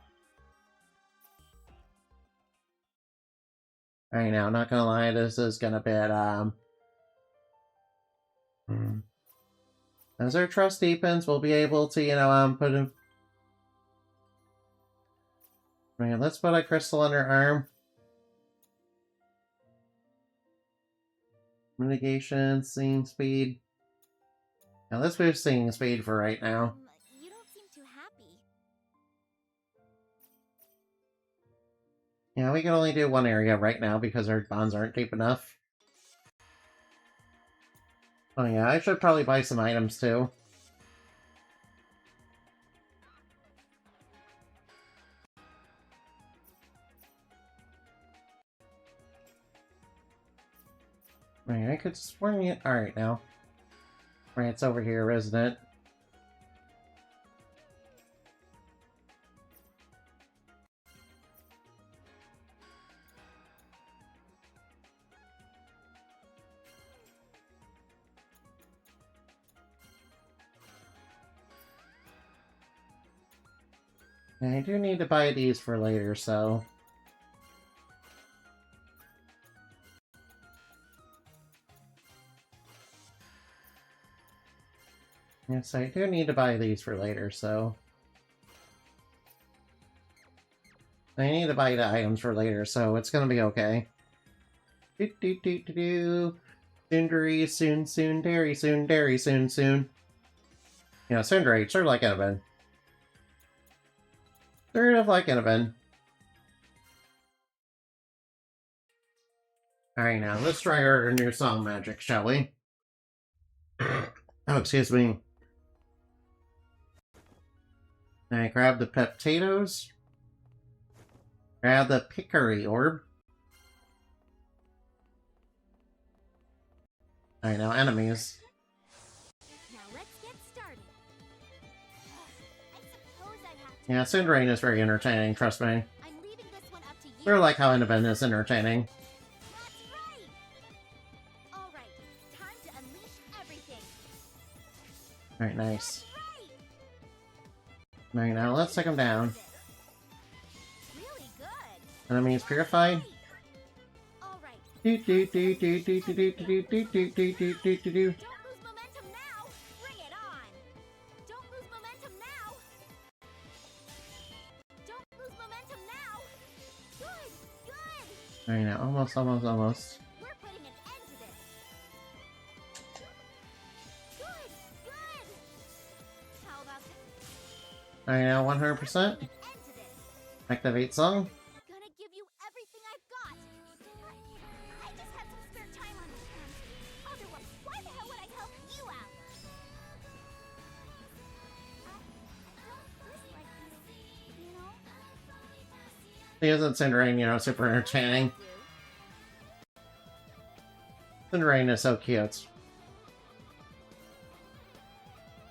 Alright, now, not gonna lie, this is gonna be, As our trust deepens, we'll be able to, put in... Right, let's put a crystal on her arm. Mitigation, singing speed. Now let's move singing speed for right now. You don't seem too happy. Yeah, we can only do one area right now because our bonds aren't deep enough. Oh yeah, I should probably buy some items too. Right, I could swear you. Alright now. Right, it's over here, resident. And I do need to buy these for later, so... Yes, I do need to buy these for later, so... I need to buy the items for later, so it's gonna be okay. Do. Soondery, soon, dairy, soon. Yeah, Soondery, sort of like Enabin. Sort of like Enabin. Alright, now, let's try our new song magic, shall we? Oh, excuse me. I grab the potatoes. Grab the pickery orb. Alright, now enemies. Now let's get started. I suppose I have to. Yeah, Cinderain is very entertaining, trust me. I'm leaving this one up to you. Sort of like how Enabin is entertaining. That's right. All right, time to unleash everything. Alright, nice. Right. Alright, now let's take him down. Really good. Enemies purified. All right. Do. Don't lose momentum now. Bring it on. Don't lose momentum now. Don't lose momentum now. Good. Alright, now, almost. We're putting an end to this. Good. How about Alright, now 100%. an end to this? Activate song. Gonna give you everything I've got. I just had some spare time on my hands. Otherwise, why the hell would I help you out? I don't dislike this, you know? He isn't Cinderain, super entertaining. Cinderain is so cute.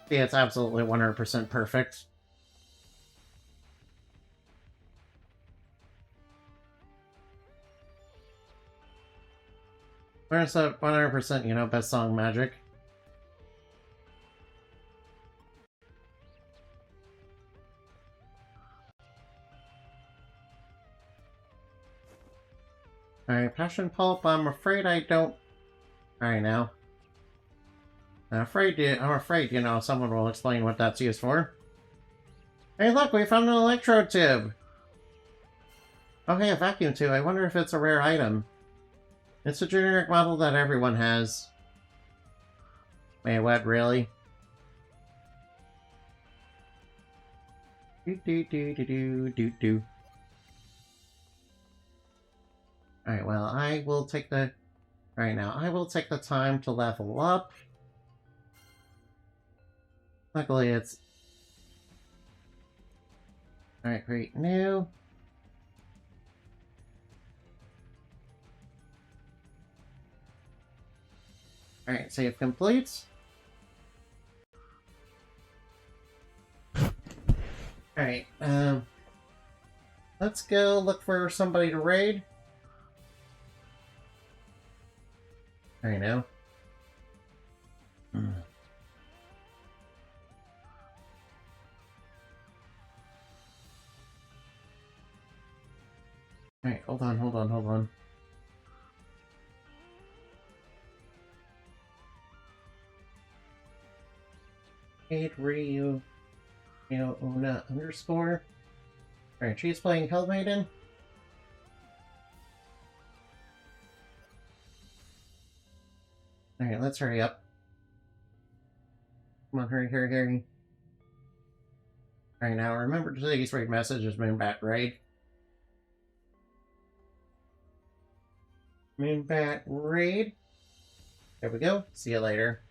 See, it's absolutely 100% perfect. Where's the 100%, best song magic? Alright, Passion Pulp, I'm afraid I don't... Alright, now. I'm afraid, someone will explain what that's used for. Hey, look, we found an electrode tube! Okay, a vacuum tube. I wonder if it's a rare item. It's a generic model that everyone has. Wait, what, really? Do. Alright, well, I will take the... Right now, I will take the time to level up. Luckily, it's... Alright, create new. Alright, save complete. Alright, let's go look for somebody to raid. Alright, now. Alright, hold on. Ryu Una underscore. Alright, she's playing Hellmaiden. Alright, let's hurry up. Come on, hurry, hurry, hurry. Alright, now remember today's raid message is Moonbat Raid. Moonbat Raid. There we go. See you later.